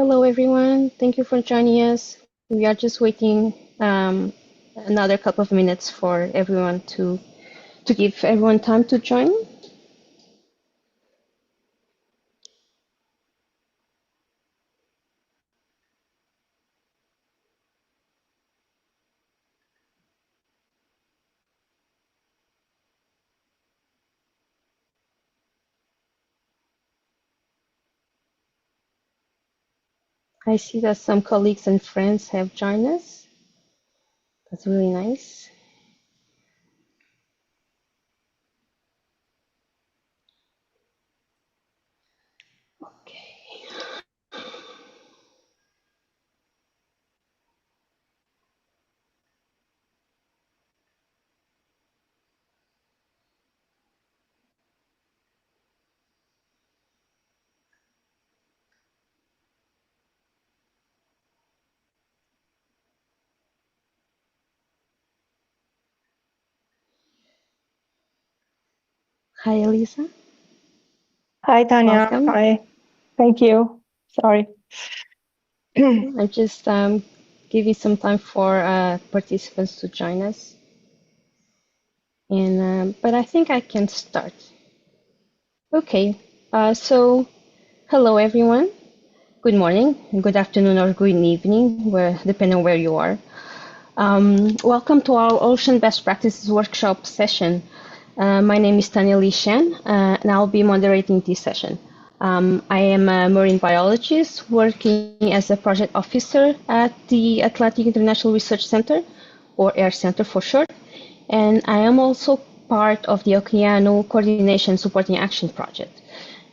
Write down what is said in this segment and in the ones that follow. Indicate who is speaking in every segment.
Speaker 1: Hello, everyone. Thank you for joining us. We are just waiting another couple of minutes for everyone to give everyone time to join. I see that some colleagues and friends have joined us. That's really nice. Okay. Hi, Elisa.
Speaker 2: Hi, Tanya.
Speaker 1: Welcome.
Speaker 2: Hi. Thank you. Sorry.
Speaker 1: I just give you some time for participants to join us. And but I think I can start. Okay. So hello, everyone. Good morning, good afternoon, or good evening, depending on where you are. Welcome to our Ocean Best Practices Workshop session. My name is Tânia Li Chen, and I'll be moderating this session. I am a marine biologist working as a project officer at the Atlantic International Research Center, or AIR Center for short, and I am also part of the OKEANO Coordination Supporting Action Project.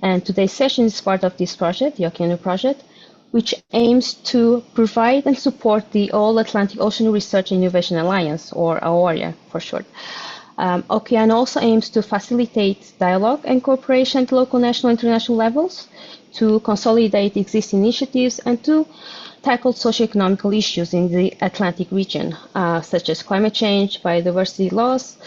Speaker 1: And today's session is part of this project, the OKEANO project, which aims to provide and support the All-Atlantic Ocean Research and Innovation Alliance, or AAORIA for short. OKEANO also aims to facilitate dialogue and cooperation at local, national, and international levels, to consolidate existing initiatives, and to tackle socioeconomical issues in the Atlantic region, such as climate change, biodiversity loss,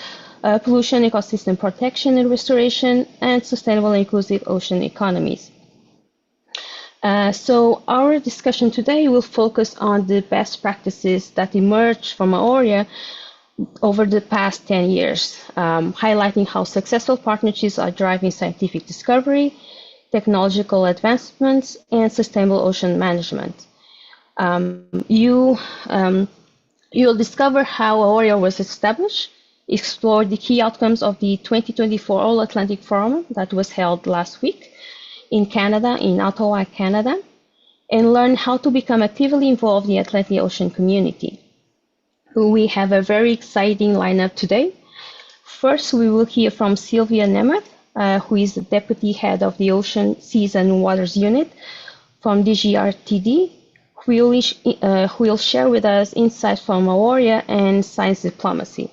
Speaker 1: pollution, ecosystem protection and restoration, and sustainable and inclusive ocean economies. So our discussion today will focus on the best practices that emerged from AAORIA over the past 10 years, highlighting how successful partnerships are driving scientific discovery, technological advancements, and sustainable ocean management. You'll discover how AAORIA was established, explore the key outcomes of the 2024 All-Atlantic Forum that was held last week in Canada, in Ottawa, Canada, and learn how to become actively involved in the Atlantic Ocean community. We have a very exciting lineup today. First, we will hear from Szilvia Nementh, who is the Deputy Head of the Ocean, Seas and Waters Unit from DGRTD, who will share with us insights from AAORIA and science diplomacy.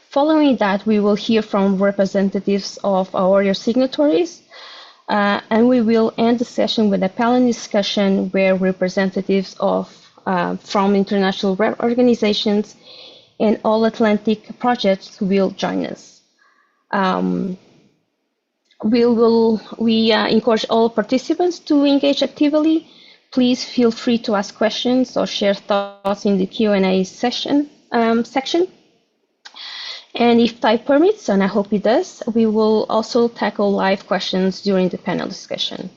Speaker 1: Following that, we will hear from representatives of AAORIA signatories, and we will end the session with a panel discussion where representatives from international organizations and all-Atlantic projects will join us. We encourage all participants to engage actively. Please feel free to ask questions or share thoughts in the Q&A section. And if time permits, and I hope it does, we will also tackle live questions during the panel discussion.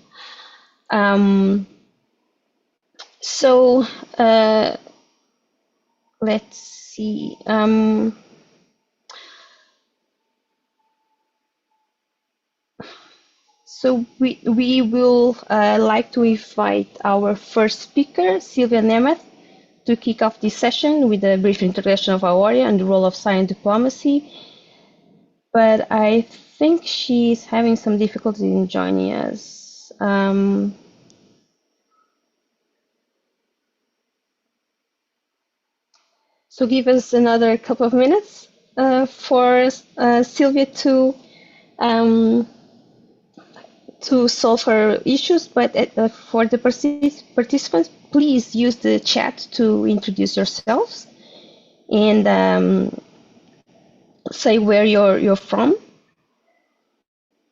Speaker 1: Let's see. So we will like to invite our first speaker, Szilvia Nementh, to kick off this session with a brief introduction of AAORIA and the role of science diplomacy. But I think she's having some difficulty in joining us. So give us another couple of minutes for Szilvia to solve her issues. But for the participants, please use the chat to introduce yourselves and say where you're from.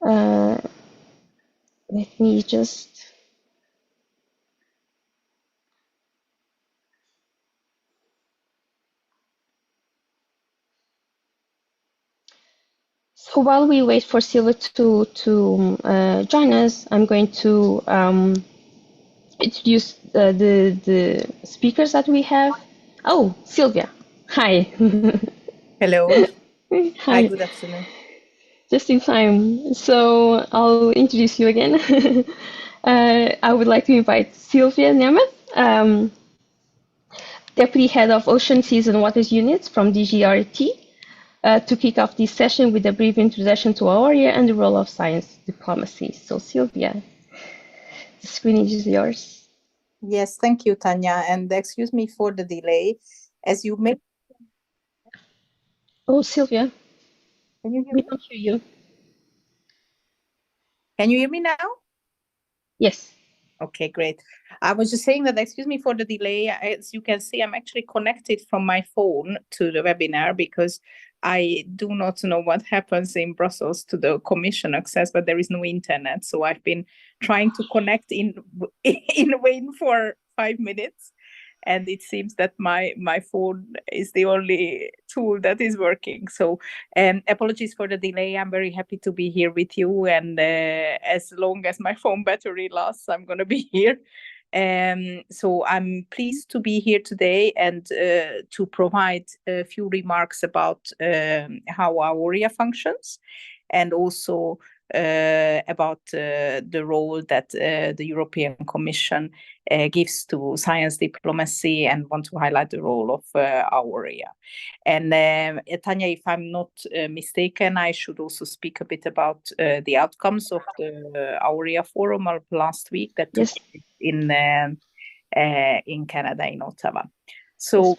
Speaker 1: Let me just. So while we wait for Szilvia to join us, I'm going to introduce the speakers that we have. Oh, Szilvia. Hi.
Speaker 3: Hello. Hi,
Speaker 1: Hi.
Speaker 3: good afternoon.
Speaker 1: Just in time. So I'll introduce you again. I would like to invite Szilvia Nementh, Deputy Head of Ocean, Seas and Waters Units from DGRT, to kick off this session with a brief introduction to AAORIA and the role of science diplomacy. So Szilvia, the screen is yours.
Speaker 3: Yes, thank you, Tanya, and excuse me for the delay. As you may,
Speaker 1: Oh, Szilvia,
Speaker 3: can you hear
Speaker 1: we
Speaker 3: me?
Speaker 1: don't hear you.
Speaker 3: Can you hear me now?
Speaker 1: Yes.
Speaker 3: Okay, great. I was just saying that, excuse me for the delay. As you can see, I'm actually connected from my phone to the webinar because I do not know what happens in Brussels to the Commission access, but there is no internet. So I've been trying to connect in vain for 5 minutes. And it seems that my phone is the only tool that is working. So apologies for the delay. I'm very happy to be here with you. And as long as my phone battery lasts, I'm going to be here. So I'm pleased to be here today and to provide a few remarks about how AAORIA functions, and also about the role that the European Commission gives to science diplomacy, and want to highlight the role of AAORIA. And Tanya, if I'm not mistaken, I should also speak a bit about the outcomes of the AAORIA forum of last week that took place in Canada, in Ottawa. So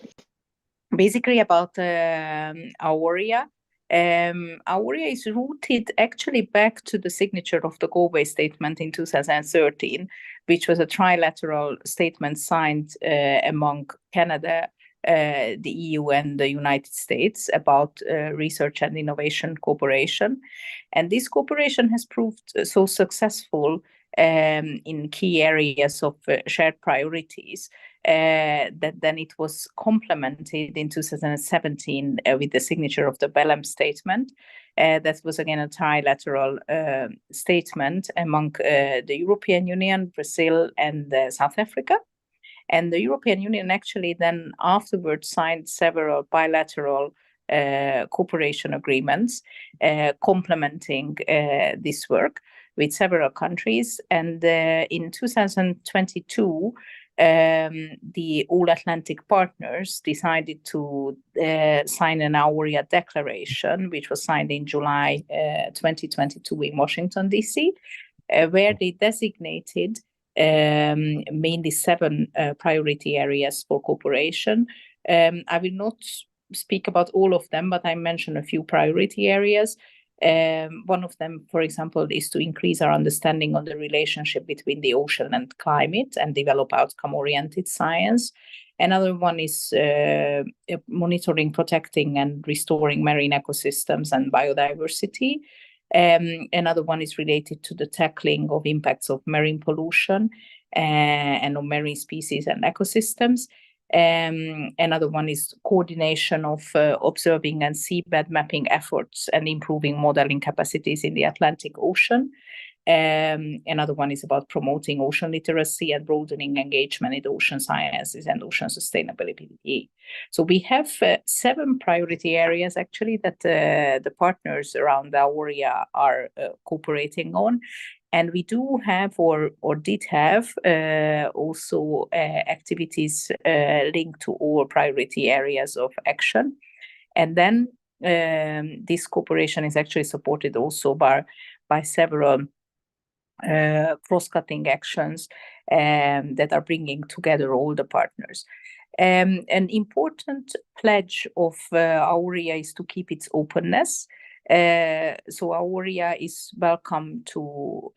Speaker 3: basically about AAORIA. AAORIA is rooted actually back to the signature of the Galway Statement in 2013, which was a trilateral statement signed among Canada, the EU and the United States about research and innovation cooperation. And this cooperation has proved so successful in key areas of shared priorities that then it was complemented in 2017 with the signature of the Belém Statement. That was again a trilateral statement among the European Union, Brazil, and South Africa. And the European Union actually then afterwards signed several bilateral cooperation agreements complementing this work with several countries. And in 2022, the All-Atlantic partners decided to sign an AAORIA declaration, which was signed in July 2022 in Washington, D.C., where they designated mainly 7 priority areas for cooperation. I will not speak about all of them, but I mention a few priority areas. One of them, for example, is to increase our understanding on the relationship between the ocean and climate and develop outcome-oriented science. Another one is monitoring, protecting, and restoring marine ecosystems and biodiversity. Another one is related to the tackling of impacts of marine pollution and on marine species and ecosystems. Another one is coordination of observing and seabed mapping efforts and improving modeling capacities in the Atlantic Ocean. Another one is about promoting ocean literacy and broadening engagement in ocean sciences and ocean sustainability. So we have 7 priority areas actually that the partners around AAORIA are cooperating on. And we do have, or did have, also activities linked to all priority areas of action. And then this cooperation is actually supported also by several cross-cutting actions that are bringing together all the partners. An important pledge of AAORIA is to keep its openness. So AAORIA is welcome to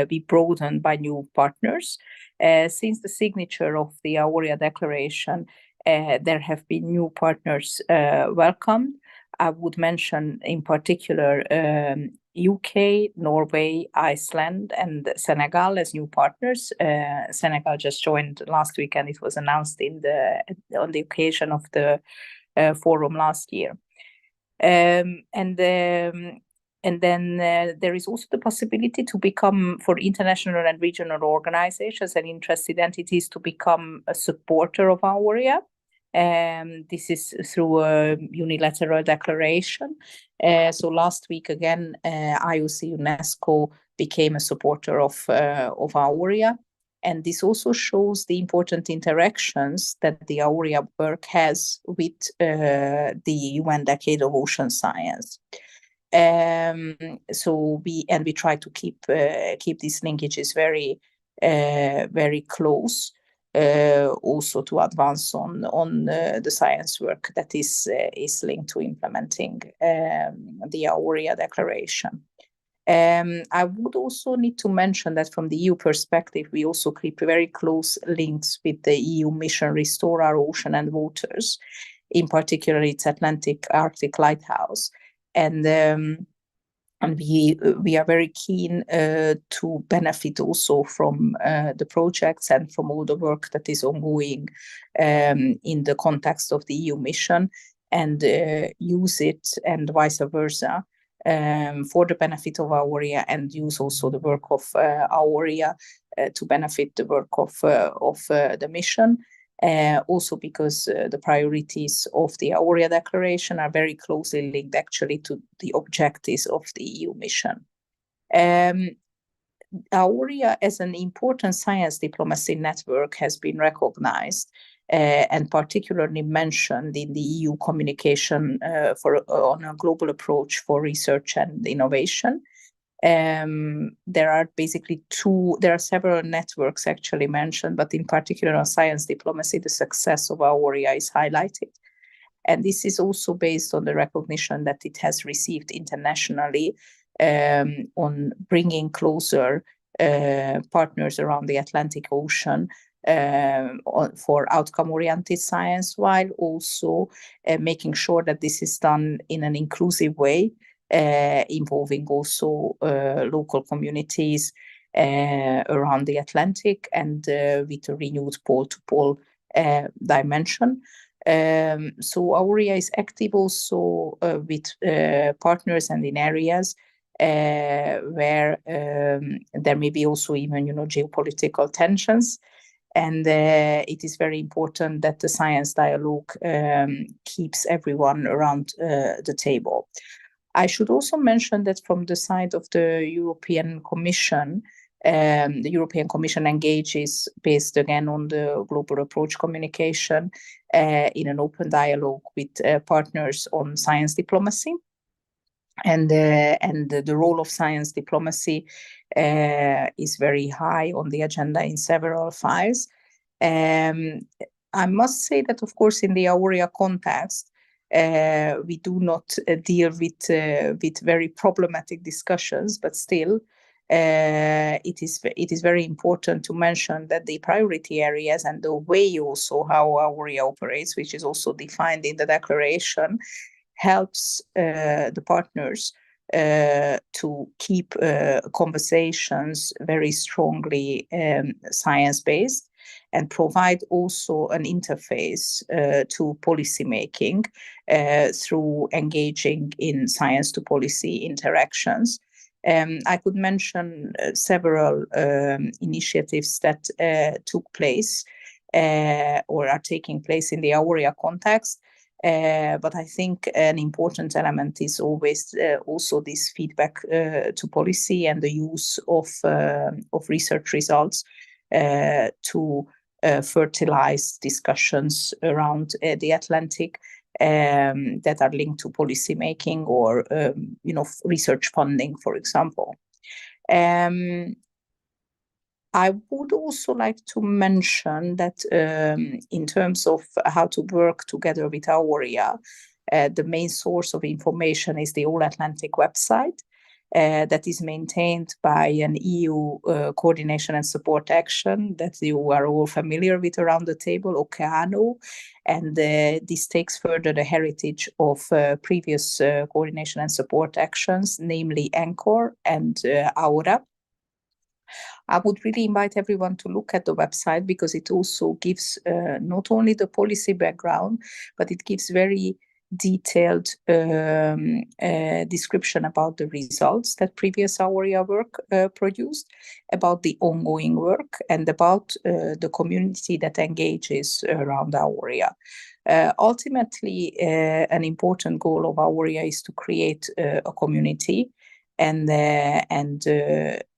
Speaker 3: be broadened by new partners. Since the signature of the AAORIA declaration, there have been new partners welcomed. I would mention in particular UK, Norway, Iceland, and Senegal as new partners. Senegal just joined last week, and it was announced on the occasion of the forum last year. And then there is also the possibility to become, for international and regional organizations and interested entities, to become a supporter of AAORIA. This is through a unilateral declaration. So last week again, IOC UNESCO became a supporter of AAORIA. And this also shows the important interactions that the AAORIA work has with the UN Decade of Ocean Science. So we try to keep these linkages very close, also to advance on the science work that is linked to implementing the AAORIA declaration. I would also need to mention that from the EU perspective, we also keep very close links with the EU mission Restore Our Ocean and Waters, in particular its Atlantic Arctic Lighthouse. And we are very keen to benefit also from the projects and from all the work that is ongoing in the context of the EU mission, and use it, and vice versa, for the benefit of AAORIA, and use also the work of AAORIA to benefit the work of the mission. Also because the priorities of the AAORIA declaration are very closely linked actually to the objectives of the EU mission. AAORIA as an important science diplomacy network has been recognized and particularly mentioned in the EU communication on a global approach for research and innovation. There are several networks actually mentioned, but in particular on science diplomacy, the success of AAORIA is highlighted. And this is also based on the recognition that it has received internationally on bringing closer partners around the Atlantic Ocean for outcome-oriented science, while also making sure that this is done in an inclusive way, involving also local communities around the Atlantic, and with a renewed pole-to-pole dimension. So AAORIA is active also with partners and in areas where there may be also even, geopolitical tensions. And it is very important that the science dialogue keeps everyone around the table. I should also mention that from the side of the European Commission, the European Commission engages, based again on the global approach communication, in an open dialogue with partners on science diplomacy. And the role of science diplomacy is very high on the agenda in several files. I must say that, of course, in the AAORIA context, we do not deal with very problematic discussions, but still, it is very important to mention that the priority areas and the way also how AAORIA operates, which is also defined in the declaration, helps the partners to keep conversations very strongly science-based, and provide also an interface to policymaking through engaging in science-to-policy interactions. I could mention several initiatives that took place or are taking place in the AAORIA context. But I think an important element is always also this feedback to policy and the use of research results to fertilize discussions around the Atlantic that are linked to policy making or research funding, for example. I would also like to mention that in terms of how to work together with AAORIA, the main source of information is the All Atlantic website that is maintained by an EU coordination and support action that you are all familiar with around the table, OKEANO. And this takes further the heritage of previous coordination and support actions, namely ANCHOR and AURA. I would really invite everyone to look at the website, because it also gives not only the policy background, but it gives very detailed description about the results that previous AAORIA work produced, about the ongoing work, and about the community that engages around AAORIA. Ultimately, an important goal of AAORIA is to create a community and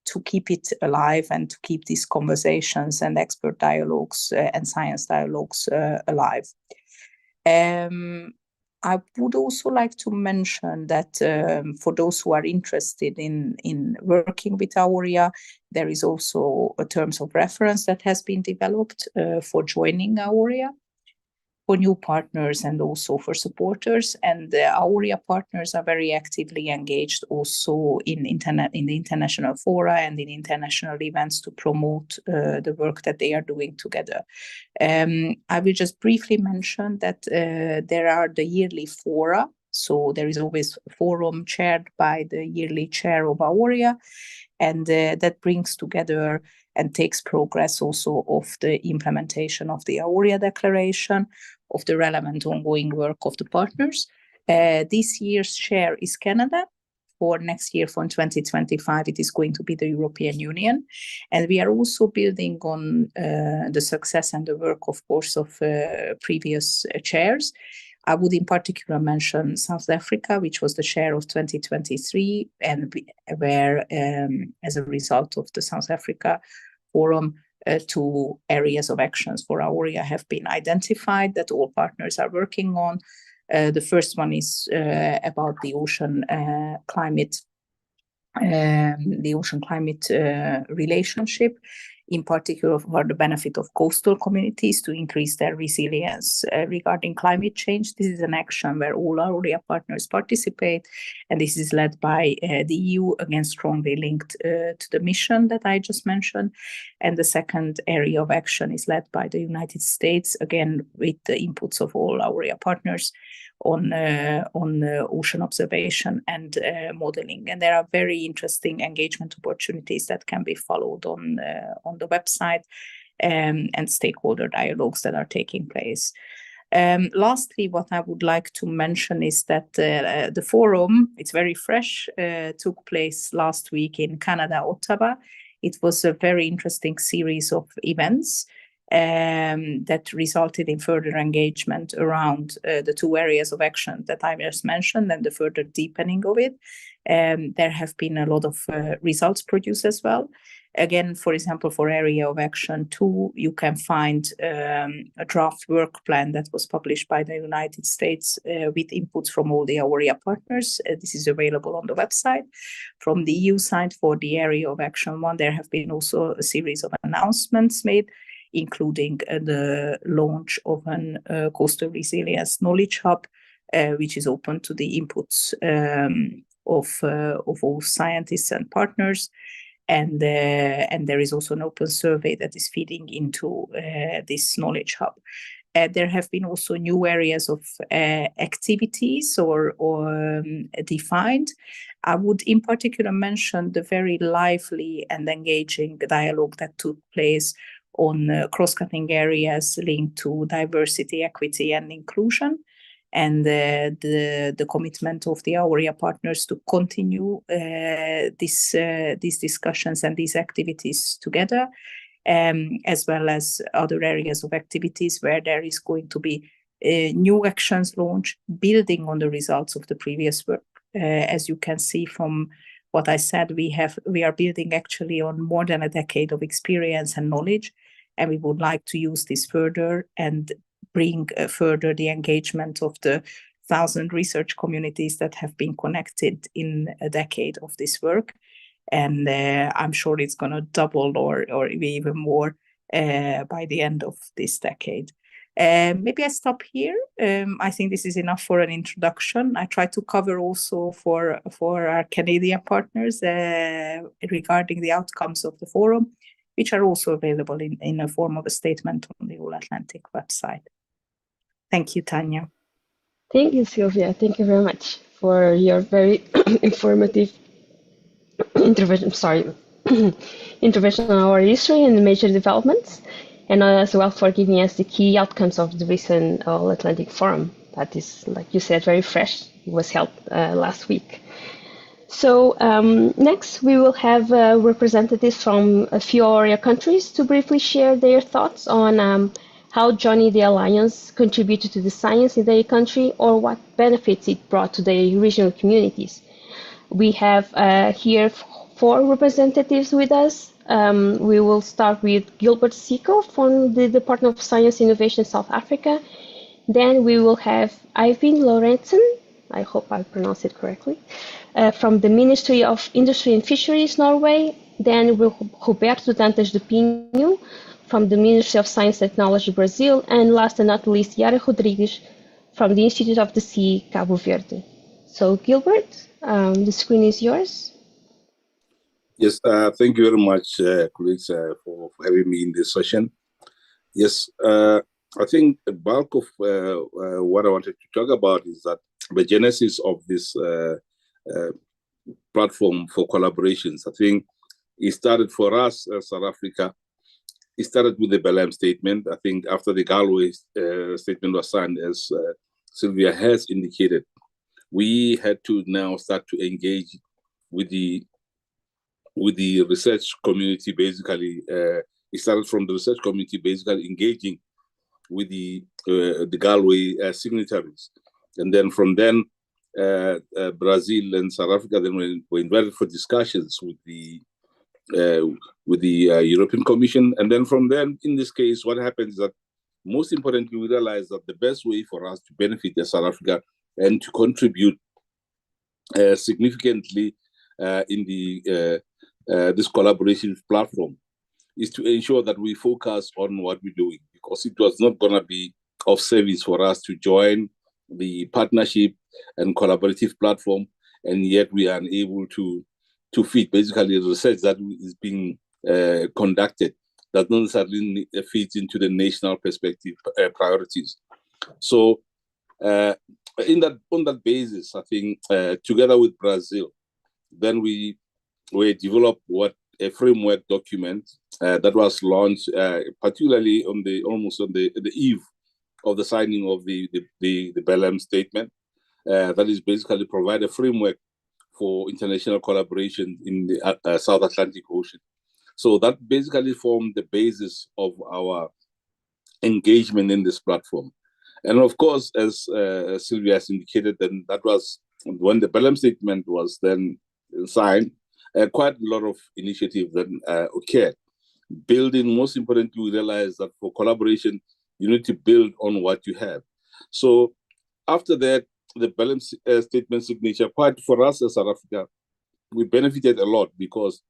Speaker 3: to keep it alive and to keep these conversations and expert dialogues and science dialogues alive. I would also like to mention that for those who are interested in working with AAORIA, there is also a terms of reference that has been developed for joining AAORIA, for new partners and also for supporters. And the AAORIA partners are very actively engaged also in the international fora and in international events to promote the work that they are doing together. I will just briefly mention that there are the yearly fora. So there is always a forum chaired by the yearly chair of AAORIA, and that brings together and takes progress also of the implementation of the AAORIA declaration, of the relevant ongoing work of the partners. This year's chair is Canada. For next year, for 2025, it is going to be the European Union. And we are also building on the success and the work, of course, of previous chairs. I would in particular mention South Africa, which was the chair of 2023, and where, as a result of the South Africa Forum, 2 areas of actions for AAORIA have been identified that all partners are working on. The first one is about the ocean climate relationship, in particular for the benefit of coastal communities to increase their resilience regarding climate change. This is an action where all AAORIA partners participate, and this is led by the EU, again strongly linked to the mission that I just mentioned. And the second area of action is led by the United States, again with the inputs of all AAORIA partners on ocean observation and modeling. And there are very interesting engagement opportunities that can be followed on the website, and stakeholder dialogues that are taking place. Lastly, what I would like to mention is that the forum, it's very fresh, took place last week in Canada, Ottawa. It was a very interesting series of events that resulted in further engagement around the 2 areas of action that I just mentioned and the further deepening of it. There have been a lot of results produced as well. Again, for example, for area of action 2, you can find a draft work plan that was published by the United States with inputs from all the AAORIA partners. This is available on the website. From the EU side, for the area of action 1, there have been also a series of announcements made, including the launch of an coastal resilience knowledge hub, which is open to the inputs of all scientists and partners. And there is also an open survey that is feeding into this knowledge hub. There have been also new areas of activities or defined. I would in particular mention the very lively and engaging dialogue that took place on cross-cutting areas linked to diversity, equity, and inclusion, and the commitment of the AAORIA partners to continue these discussions and these activities together, as well as other areas of activities where there is going to be new actions launched, building on the results of the previous work. As you can see from what I said, we are building actually on more than a decade of experience and knowledge, and we would like to use this further and bring further the engagement of the 1,000 research communities that have been connected in a decade of this work. And I'm sure it's going to double or even more by the end of this decade. Maybe I stop here. I think this is enough for an introduction. I try to cover also for our Canadian partners regarding the outcomes of the forum, which are also available in a form of a statement on the iAtlantic website. Thank you, Tânia.
Speaker 1: Thank you, Szilvia. Thank you very much for your very informative intervention. Intervention on our history and the major developments, and as well for giving us the key outcomes of the recent All Atlantic Forum. that is, like you said, very fresh. It was held last week. So next, we will have representatives from a few area countries to briefly share their thoughts on how joining the Alliance contributed to the science in their country or what benefits it brought to their regional communities. We have here 4 representatives with us. We will start with Gilbert Siko from the Department of Science Innovation South Africa. Then we will have Eivind Lorentzen, I hope I pronounced it correctly, from the Ministry of Industry and Fisheries, Norway. Then Roberto Dantas de Pinho from the Ministry of Science and Technology, Brazil. And last but not least, Yara Rodrigues from the Institute of the Sea, Cabo Verde. So Gilbert, the screen is yours.
Speaker 4: Yes, thank you very much, colleagues, for having me in this session. Yes, I think the bulk of what I wanted to talk about is that the genesis of this platform for collaborations. I think it started for us, South Africa. It started with the Belém statement. I think after the Galway statement was signed, as Szilvia has indicated, we had to now start to engage with the research community. Basically, it started from the research community, basically engaging with the Galway signatories, and then from then, Brazil and South Africa then were invited for discussions with the European Commission, and then from then, in this case, what happens is that most importantly, we realize that the best way for us to benefit South Africa and to contribute significantly in this collaboration platform is to ensure that we focus on what we're doing, because it was not going to be of service for us to join the partnership and collaborative platform, and yet we are unable to fit basically the research that is being conducted that not necessarily fits into the national perspective priorities. So on that basis, I think together with Brazil, then we developed a framework document that was launched, particularly almost on the eve of the signing of the Belém statement, that is basically provide a framework for international collaboration in the South Atlantic Ocean. So that basically formed the basis of our engagement in this platform. And of course, as Szilvia has indicated, then that was when the Belém statement was then signed, quite a lot of initiatives then occurred. Building, most importantly, we realized that for collaboration, you need to build on what you have. So after that, the Belém statement signature, quite for us as South Africa, we benefited a lot because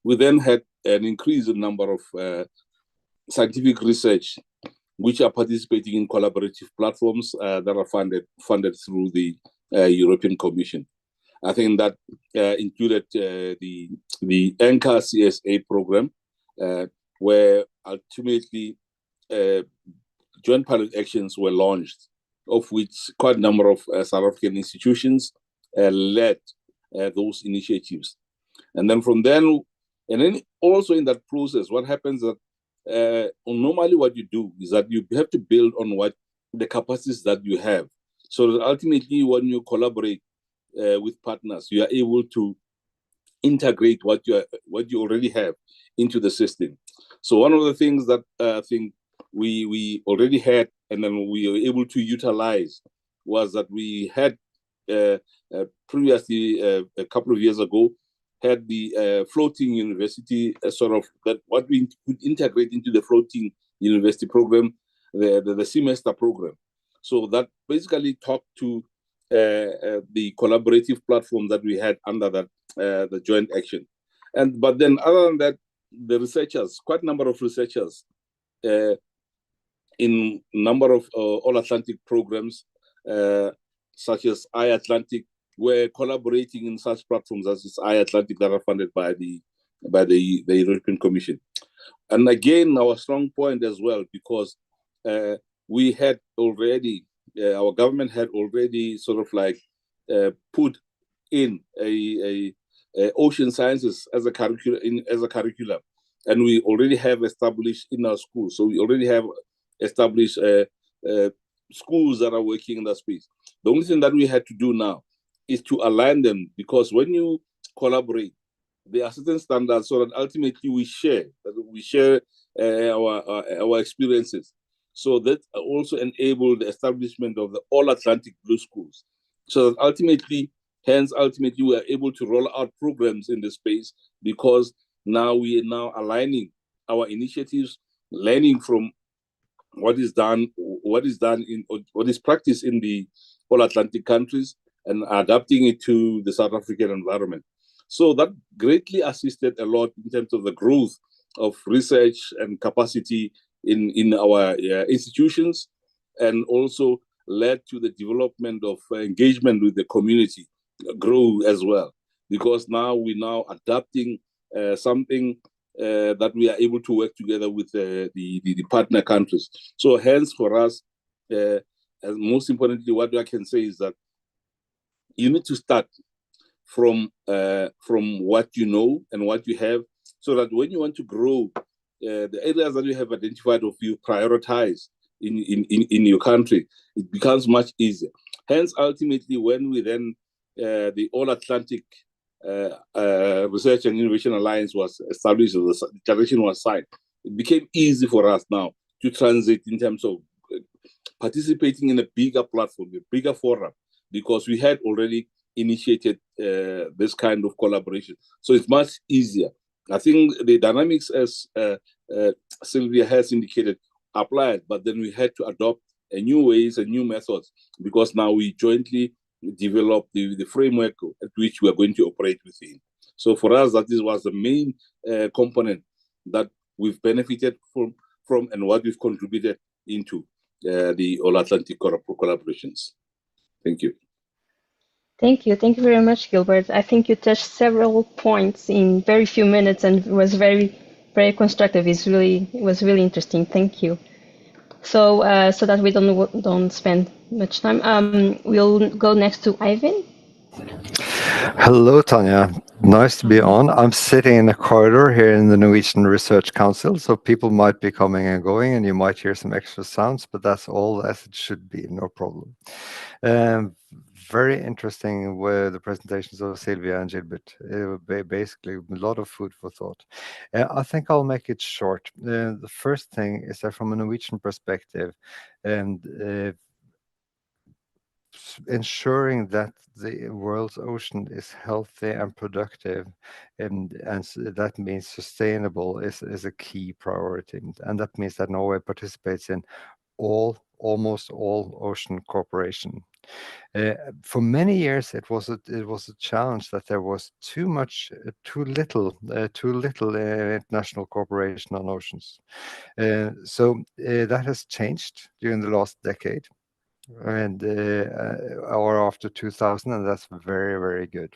Speaker 4: we then had an increase in number of scientific research which are participating in collaborative platforms that are funded through the European Commission. I think that included the Anchor CSA program, where ultimately joint pilot actions were launched, of which quite a number of South African institutions led those initiatives. And then from then, and then also in that process, what happens that normally what you do is that you have to build on what the capacities that you have. So that ultimately, when you collaborate with partners, you are able to integrate what you already have into the system. So one of the things that I think we already had, and then we were able to utilize, was that we had previously, a couple of years ago, had the floating university sort of that what we could integrate into the floating university program, the semester program. So that basically talked to the collaborative platform that we had under that the joint action. But then other than that, the researchers, quite a number of researchers in number of all Atlantic programs, such as iAtlantic, were collaborating in such platforms as this iAtlantic that are funded by the European Commission. And again, our strong point as well, because we had already, our government had already sort of like put in a ocean sciences as a curriculum, and we already have established in our schools. So we already have established schools that are working in that space. The only thing that we had to do now is to align them, because when you collaborate, there are certain standards so that ultimately we share our experiences. So that also enabled the establishment of the All Atlantic Blue Schools. So that ultimately we are able to roll out programs in the space, because now we are now aligning our initiatives, learning from what is practiced in the All Atlantic countries and adapting it to the South African environment. So that greatly assisted a lot in terms of the growth of research and capacity in our institutions, and also led to the development of engagement with the community grow as well, because now we're now adapting something that we are able to work together with the partner countries. So hence for us, and most importantly, what I can say is that you need to start from what you know and what you have, so that when you want to grow, the areas that you have identified or you prioritize in your country, it becomes much easier. Hence, ultimately, when we then the All Atlantic Research and Innovation Alliance was established, the declaration was signed, it became easy for us now to transit in terms of participating in a bigger platform, a bigger forum, because we had already initiated this kind of collaboration. So it's much easier. I think the dynamics, as Szilvia has indicated, applied, but then we had to adopt a new ways and new methods, because now we jointly develop the framework at which we are going to operate within. So for us, that was the main component that we've benefited from and what we've contributed into the All Atlantic collaborations. Thank you.
Speaker 1: Thank you. Thank you very much, Gilbert. I think you touched several points in very few minutes and was very, very constructive. It was really interesting. Thank you. So so that we don't spend much time, we'll go next to Eivind.
Speaker 5: Hello, Tânia. Nice to be on. I'm sitting in a corridor here in the Norwegian Research Council, so people might be coming and going, and you might hear some extra sounds, but that's all as it should be, no problem. Very interesting were the presentations of Szilvia and Gilbert. Basically, a lot of food for thought. I think I'll make it short. The first thing is that from a Norwegian perspective, and ensuring that the world's ocean is healthy and productive, and that means sustainable is a key priority, and that means that Norway participates in almost all ocean cooperation. For many years, it was a challenge that there was too little international cooperation on oceans. So that has changed during the last decade, and or after 2000, and that's very, very good.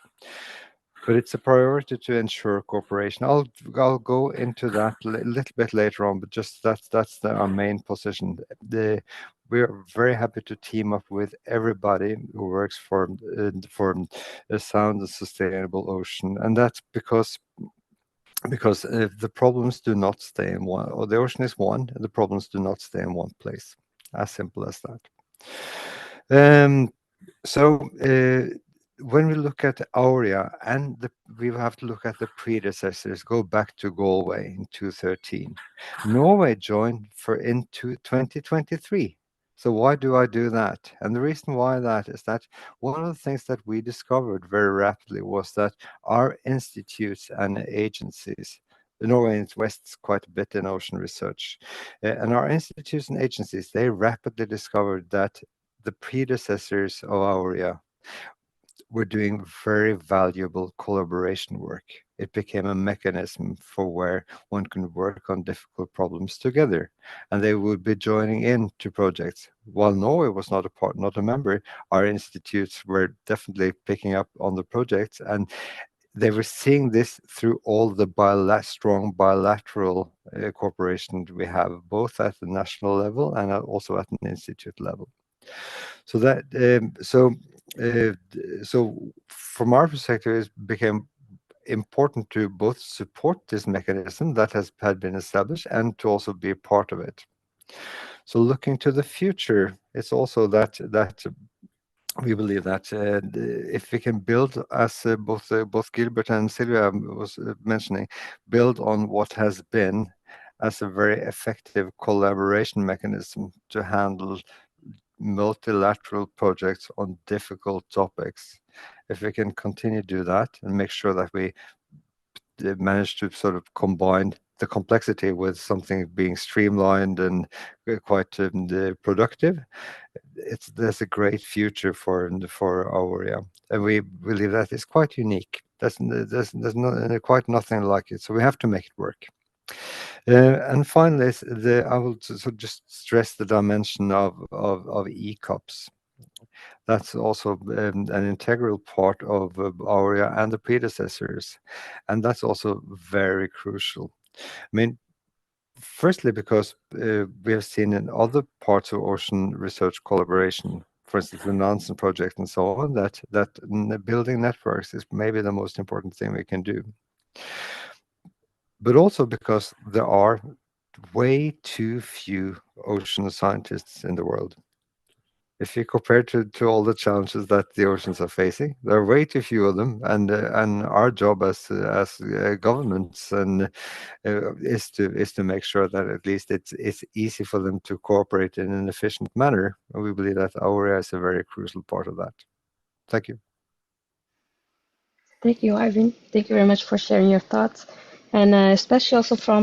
Speaker 5: But it's a priority to ensure cooperation. I'll go into that a little bit later on, but just that's our main position. We're very happy to team up with everybody who works for a sound and sustainable ocean, and that's because the problems do not stay in one, or the ocean is one, and the problems do not stay in one place. As simple as that. So when we look at AAORIA, and we have to look at the predecessors, go back to Galway in 2013. Norway joined in 2023. So why do I do that? And the reason why that is that one of the things that we discovered very rapidly was that our institutes and agencies, Norway invests quite a bit in ocean research, and our institutes and agencies, they rapidly discovered that the predecessors of AAORIA were doing very valuable collaboration work. It became a mechanism for where one can work on difficult problems together, and they would be joining into projects. While Norway was not a member, our institutes were definitely picking up on the projects, and they were seeing this through all the strong bilateral cooperation we have, both at the national level and also at an institute level. So that so from our perspective, it became important to both support this mechanism that had been established and to also be a part of it. So looking to the future, it's also that we believe that if we can build, as both Gilbert and Szilvia was mentioning, build on what has been as a very effective collaboration mechanism to handle multilateral projects on difficult topics. If we can continue to do that and make sure that we manage to sort of combine the complexity with something being streamlined and quite productive, there's a great future for AAORIA, and we believe that is quite unique. There's quite nothing like it, so we have to make it work. And finally, I will just stress the dimension of ECOPS. That's also an integral part of AAORIA and the predecessors, and that's also very crucial. I mean, firstly, because we have seen in other parts of ocean research collaboration, for instance, the Nansen project and so on, that building networks is maybe the most important thing we can do. But also because there are way too few ocean scientists in the world. If you compare to all the challenges that the oceans are facing, there are way too few of them, and our job as governments and is to make sure that at least it's easy for them to cooperate in an efficient manner. And we believe that AAORIA is a very crucial part of that. Thank you.
Speaker 1: Thank you, Eivind. Thank you very much for sharing your thoughts, and especially also for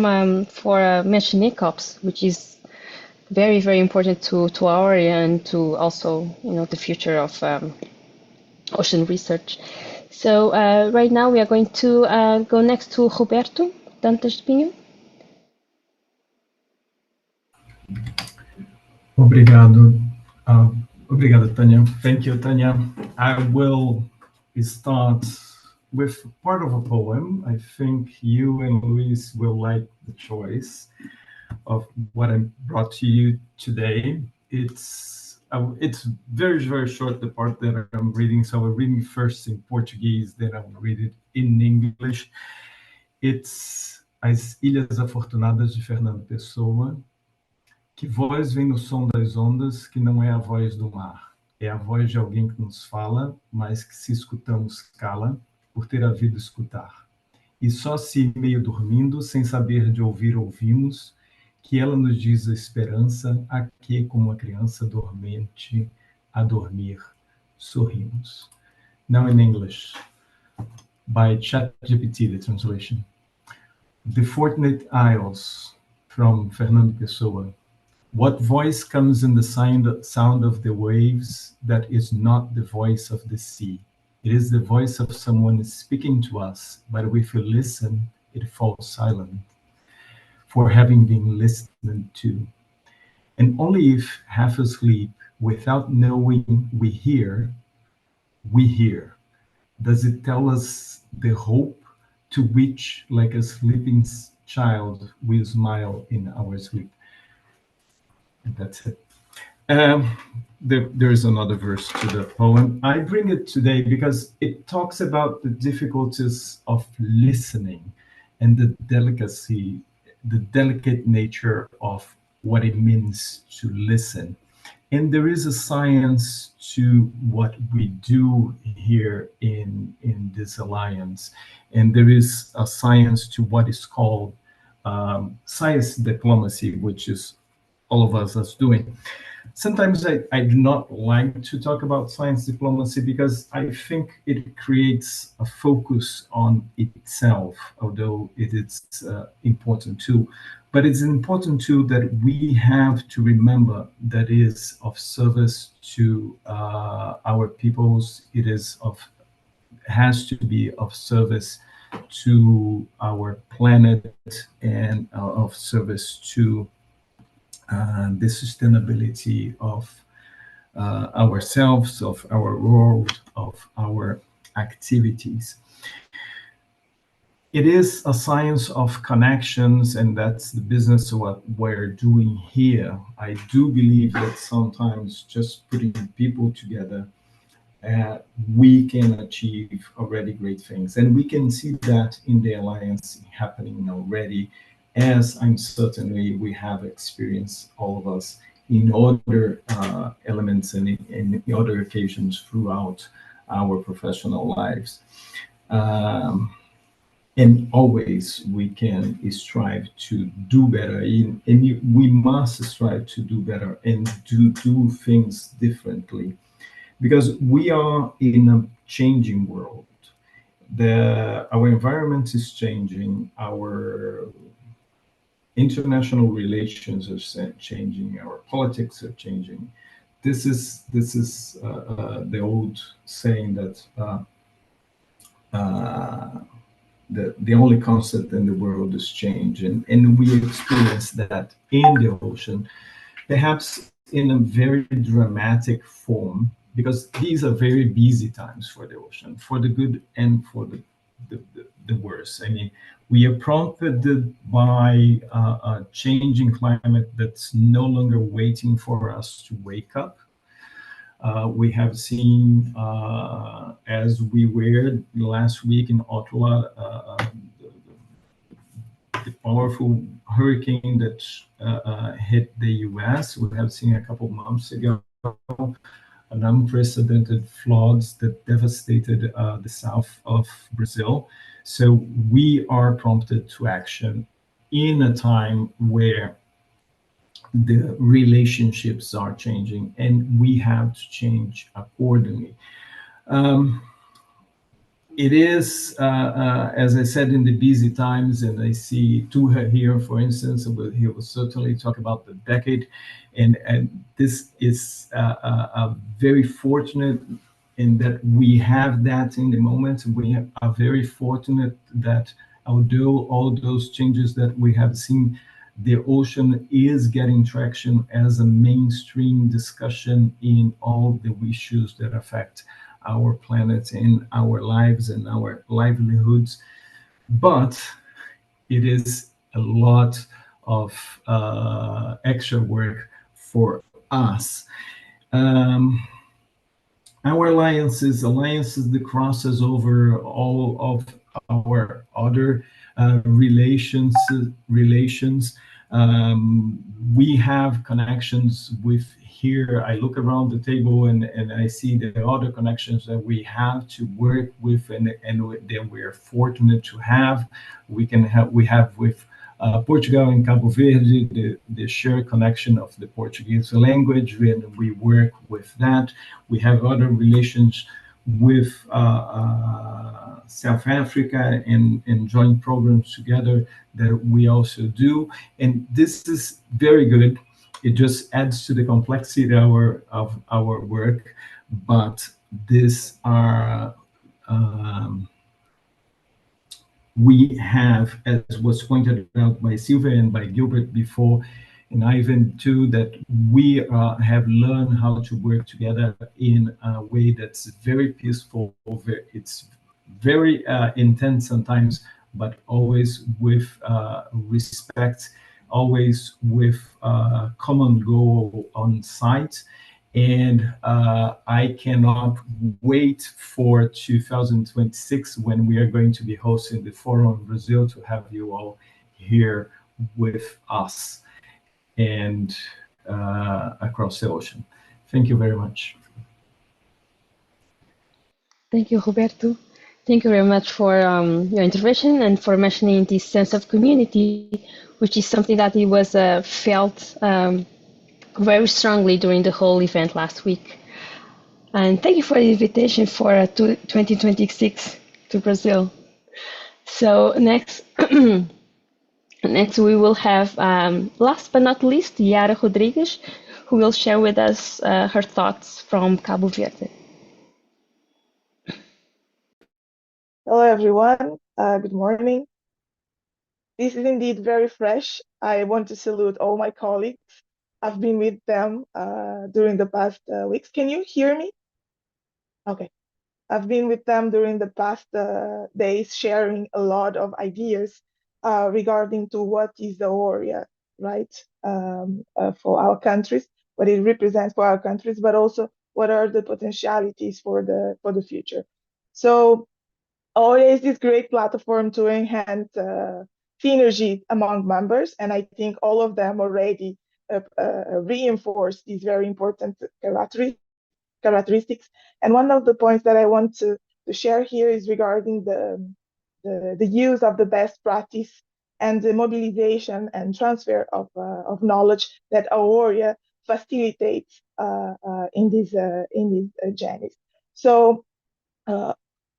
Speaker 1: mentioning ECOPS, which is very, very important to AAORIA and to also, the future of ocean research. So right now we are going to go next to Roberto, Dantas Pinho.
Speaker 6: Obrigado. Obrigado, Tânia. Thank you, Tânia. I will start with part of a poem. I think you and Luís will like the choice of what I brought to you today. It's very, very short, the part that I'm reading. So I'm reading first in Portuguese, then I will read it in English. It's As Ilhas Afortunadas de Fernando Pessoa. Que voz vem no som das ondas, que não é a voz do mar. É a voz de alguém que nos fala, mas que se escutamos cala, por ter havido escutar. E só se meio dormindo, sem saber de ouvir ouvimos, que ela nos diz a esperança, a que, como uma criança dormente, a dormir, sorrimos. Now in English, by ChatGPT, the translation. The Fortunate Isles, from Fernando Pessoa. What voice comes in the sound of the waves that is not the voice of the sea? It is the voice of someone speaking to us, but if we listen, it falls silent, for having been listened to. And only if half asleep, without knowing we hear, does it tell us the hope to which, like a sleeping child, we smile in our sleep. And that's it. There is another verse to the poem. I bring it today because it talks about the difficulties of listening and the delicate nature of what it means to listen. And there is a science to what we do here in this alliance. And there is a science to what is called science diplomacy, which is all of us are doing. Sometimes I do not like to talk about science diplomacy because I think it creates a focus on itself, although it is important too. But it's important too that we have to remember that it is of service to our peoples. It has to be of service to our planet and of service to the sustainability of ourselves, of our world, of our activities. It is a science of connections, and that's the business of what we're doing here. I do believe that sometimes just putting people together, we can achieve already great things. And we can see that in the alliance happening already, as I'm certainly we have experienced, all of us, in other elements and in other occasions throughout our professional lives. And always we can strive to do better, and we must strive to do better and to do things differently, because we are in a changing world. Our environment is changing, our international relations are changing, our politics are changing. This is the old saying that the only constant in the world is change, and we experience that in the ocean, perhaps in a very dramatic form, because these are very busy times for the ocean, for the good and for the worse. I mean, we are prompted by a changing climate that's no longer waiting for us to wake up. We have seen, as we were last week in Ottawa, the powerful hurricane that hit the US. We have seen a couple of months ago an unprecedented floods that devastated the south of Brazil. So we are prompted to action in a time where the relationships are changing, and we have to change accordingly. It is, as I said, in the busy times, and I see Turra here, for instance, he will certainly talk about the decade, and this is very fortunate in that we have that in the moment. We are very fortunate that although all those changes that we have seen, the ocean is getting traction as a mainstream discussion in all the issues that affect our planet and our lives and our livelihoods. But it is a lot of extra work for us. Our alliances that crosses over all of our other relations. We have connections with here. I look around the table and I see the other connections that we have to work with, and that we are fortunate to have. We have with Portugal and Cabo Verde, the shared connection of the Portuguese language, and we work with that. We have other relations with South Africa and joint programs together that we also do. And this is very good. It just adds to the complexity of our work, but these are we have, as was pointed out by Szilvia and by Gilbert before, and Eivind too, that we have learned how to work together in a way that's very peaceful. It's very intense sometimes, but always with respect, always with common goal on site. And I cannot wait for 2026 when we are going to be hosting the Forum in Brazil to have you all here with us and across the ocean. Thank you very much.
Speaker 1: Thank you, Roberto. Thank you very much for your intervention and for mentioning this sense of community, which is something that it was felt very strongly during the whole event last week. And thank you for the invitation for 2026 to Brazil. So next, next we will have, last but not least, Yara Rodrigues, who will share with us her thoughts from Cabo Verde.
Speaker 2: Hello, everyone. Good morning. This is indeed very fresh. I want to salute all my colleagues. I've been with them during the past weeks. Can you hear me? Okay. I've been with them during the past days, sharing a lot of ideas regarding to what is the AAORIA, right, for our countries, what it represents for our countries, but also what are the potentialities for the future. So AAORIA is this great platform to enhance synergy among members, and I think all of them already reinforce these very important characteristics. And one of the points that I want to share here is regarding the use of the best practice and the mobilization and transfer of knowledge that AAORIA facilitates in these journeys. So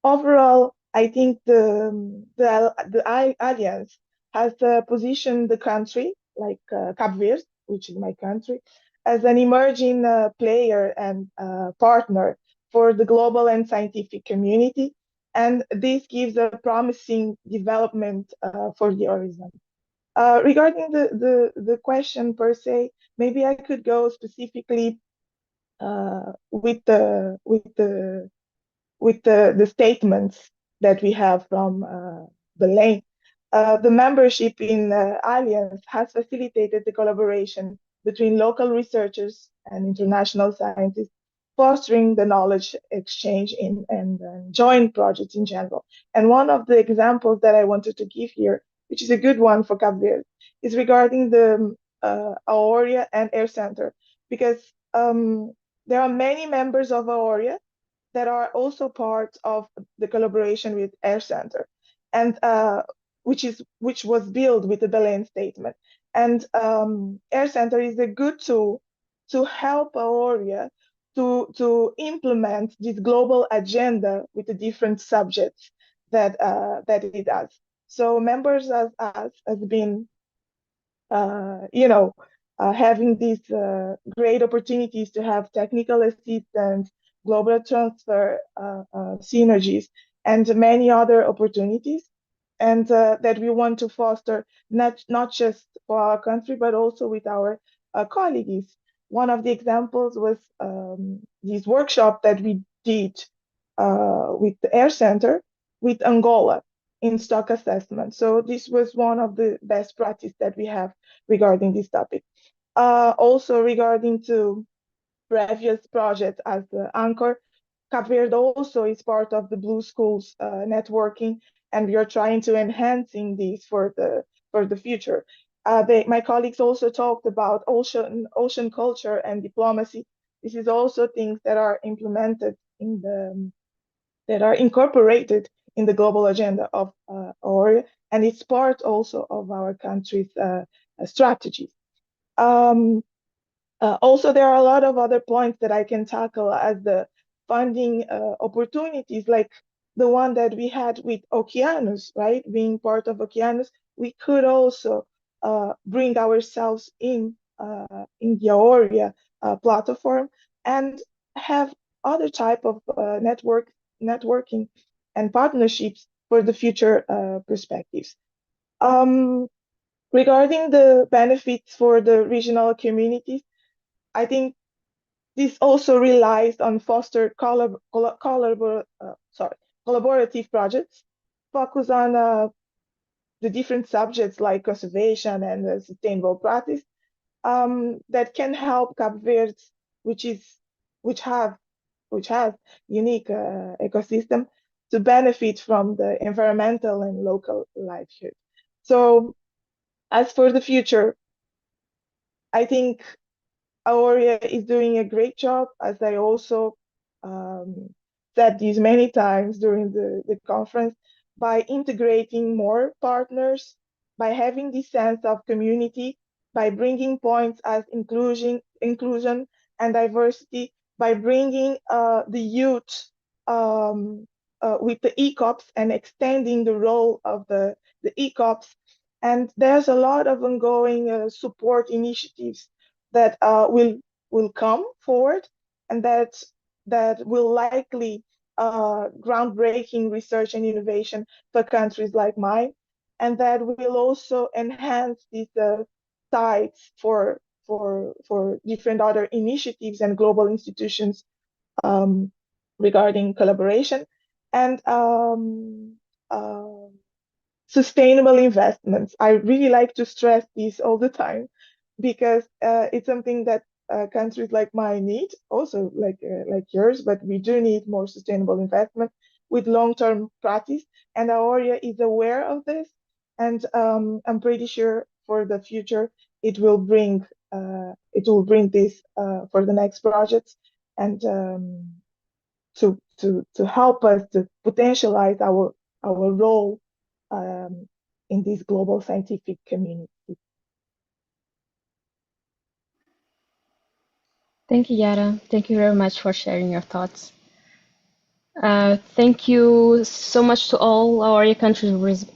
Speaker 2: overall, I think the alliance has positioned the country, like Cabo Verde, which is my country, as an emerging player and partner for the global and scientific community. And this gives a promising development for the horizon. Regarding the question per se, maybe I could go specifically with the statements that we have from Belém. The membership in Alliance has facilitated the collaboration between local researchers and international scientists, fostering the knowledge exchange and joint projects in general. And one of the examples that I wanted to give here, which is a good one for Cabo Verde, is regarding the AAORIA and Air Center, because there are many members of AAORIA that are also part of the collaboration with Air Center, and which was built with the Belém statement. And Air Center is a good tool to help AAORIA to implement this global agenda with the different subjects that it does. So members as us has been, having these great opportunities to have technical assistance, global transfer, synergies, and many other opportunities, and that we want to foster not just for our country, but also with our colleagues. One of the examples was this workshop that we did with the Air Center with Angola in stock assessment. So this was one of the best practice that we have regarding this topic. Also regarding to previous projects as the anchor, Cape Verde also is part of the Blue Schools networking, and we are trying to enhancing this for the future. My colleagues also talked about ocean culture and diplomacy. This is also things that are implemented that are incorporated in the global agenda of AAORIA, and it's part also of our country's strategies. Also, there are a lot of other points that I can tackle as the funding opportunities, like the one that we had with OKEANOS, right? Being part of OKEANOS, we could also bring ourselves in the AAORIA platform and have other type of networking and partnerships for the future perspectives. Regarding the benefits for the regional communities, I think this also relies on foster collaborative projects, focus on the different subjects like conservation and sustainable practice that can help Cape Verde, which has unique ecosystem, to benefit from the environmental and local livelihood. So as for the future, I think AAORIA is doing a great job, as I also said this many times during the conference, by integrating more partners, by having this sense of community, by bringing points as inclusion and diversity, by bringing the youth with the ECOPs and extending the role of the ECOPs. And there's a lot of ongoing support initiatives that will come forward, and that will likely groundbreaking research and innovation for countries like mine, and that will also enhance these sites for different other initiatives and global institutions regarding collaboration and sustainable investments. I really like to stress this all the time, because it's something that countries like mine need, also like yours, but we do need more sustainable investment with long-term practice, and AAORIA is aware of this, and I'm pretty sure for the future it will bring it will bring this for the next projects, and to help us to potentialize our role in this global scientific community.
Speaker 1: Thank you, Yara. Thank you very much for sharing your thoughts. Thank you so much to all our country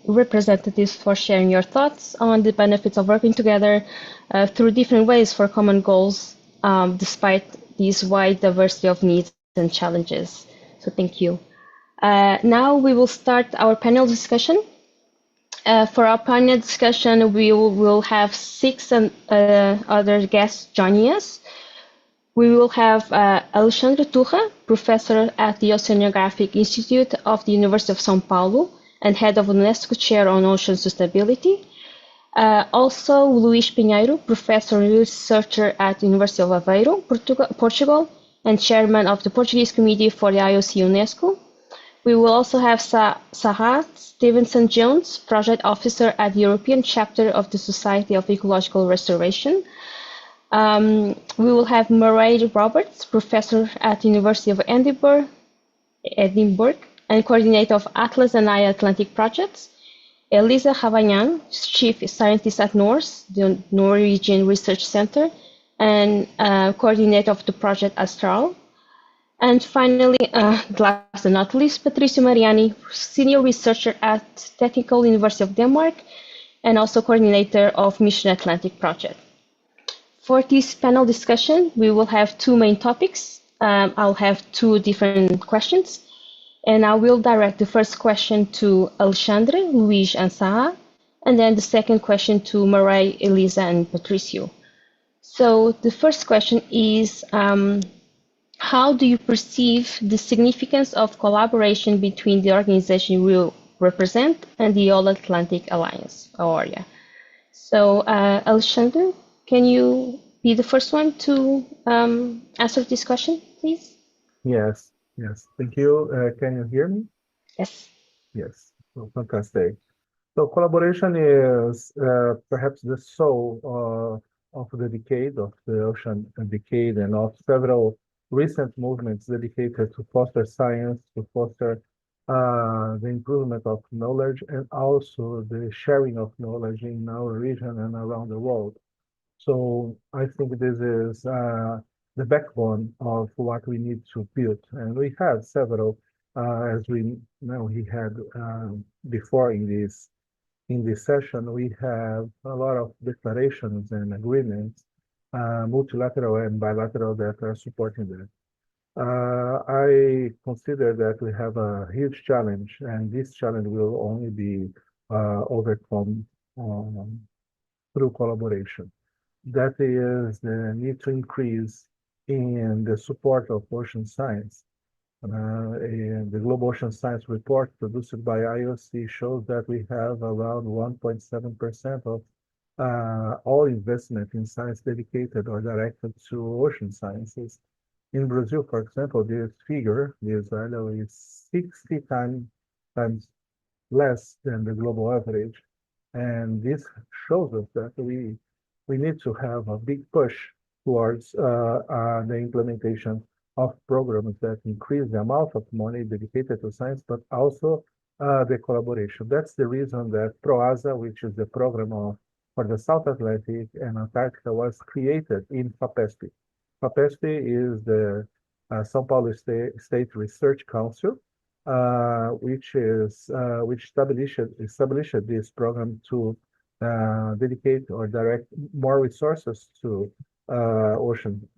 Speaker 1: representatives for sharing your thoughts on the benefits of working together through different ways for common goals, despite this wide diversity of needs and challenges. So thank you. Now we will start our panel discussion. For our panel discussion, we will have 6 other guests joining us. We will have Alexandre Turra, professor at the Oceanographic Institute of the University of São Paulo and head of UNESCO Chair on Ocean Sustainability. Also, Luís Pinheiro, professor and researcher at the University of Aveiro, Portugal, and chairman of the Portuguese Committee for the IOC UNESCO. We will also have Sahar Stevenson-Jones, project officer at the European chapter of the Society of Ecological Restoration. We will have Murray Roberts, professor at the University of Edinburgh, and coordinator of Atlas and iAtlantic projects. Elisa Ravanhan, chief scientist at NORS, the Norwegian Research Center, and coordinator of the project Astral. And finally, last but not least, Patricio Mariani, senior researcher at Technical University of Denmark, and also coordinator of Mission Atlantic project. For this panel discussion, we will have 2 main topics. I'll have 2 different questions, and I will direct the first question to Alexandre, Luís, and Sahar, and then the second question to Murray, Elisa, and Patricio. So the first question is, how do you perceive the significance of collaboration between the organization you represent and the All-Atlantic Alliance, AAORIA? So, Alexandre, can you be the first one to answer this question, please?
Speaker 7: Yes. Thank you. Can you hear me?
Speaker 1: Yes.
Speaker 7: Yes. So, fantastic. So collaboration is perhaps the soul of the decade, of the ocean decade, and of several recent movements dedicated to foster science, to foster the improvement of knowledge, and also the sharing of knowledge in our region and around the world. So I think this is the backbone of what we need to build. And we have several, as we know, we had before in this session, we have a lot of declarations and agreements, multilateral and bilateral, that are supporting that. I consider that we have a huge challenge, and this challenge will only be overcome through collaboration. That is the need to increase in the support of ocean science. And the Global Ocean Science Report produced by IOC shows that we have around 1.7% of all investment in science dedicated or directed to ocean sciences. In Brazil, for example, this value is 60 times less than the global average. And this shows us that we need to have a big push towards the implementation of programs that increase the amount of money dedicated to science, but also the collaboration. That's the reason that PROASA, which is the program for the South Atlantic and Antarctica, was created in FAPESP. FAPESP is the São Paulo State Research Council, which established this program to dedicate or direct more resources to ocean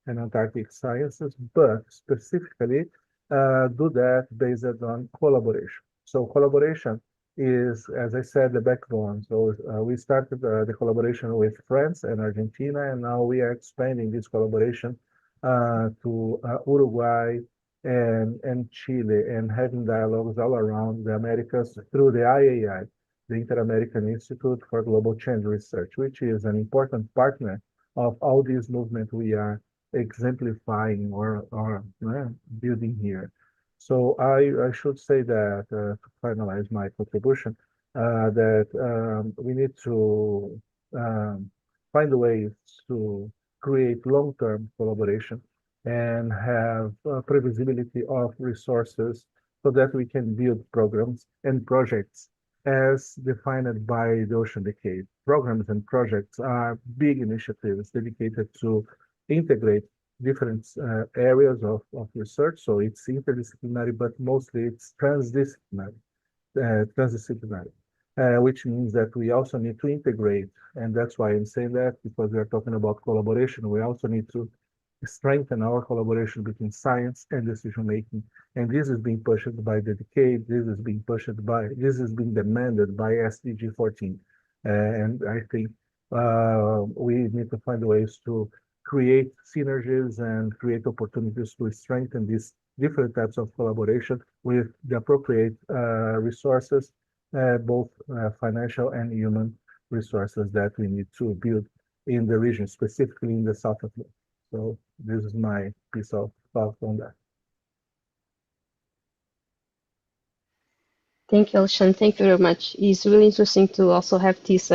Speaker 7: and Antarctic sciences, but specifically do that based on collaboration. So collaboration is, as I said, the backbone. So we started the collaboration with France and Argentina, and now we are expanding this collaboration to Uruguay and Chile, and having dialogues all around the Americas through the IAI, the Inter-American Institute for Global Change Research, which is an important partner of all these movements we are exemplifying or building here. So I should say that, to finalize my contribution, that we need to find ways to create long-term collaboration and have previsibility of resources so that we can build programs and projects as defined by the Ocean Decade. Programs and projects are big initiatives dedicated to integrate different areas of research. So it's interdisciplinary, but mostly it's transdisciplinary, which means that we also need to integrate. And that's why I'm saying that, because we are talking about collaboration. We also need to strengthen our collaboration between science and decision making. And this is being pushed by the decade. This is being demanded by SDG 14. And I think we need to find ways to create synergies and create opportunities to strengthen these different types of collaboration with the appropriate resources, both financial and human resources that we need to build in the region, specifically in the South Atlantic. So this is my piece of thought on that.
Speaker 1: Thank you, Alexandre. Thank you very much. It's really interesting to also have this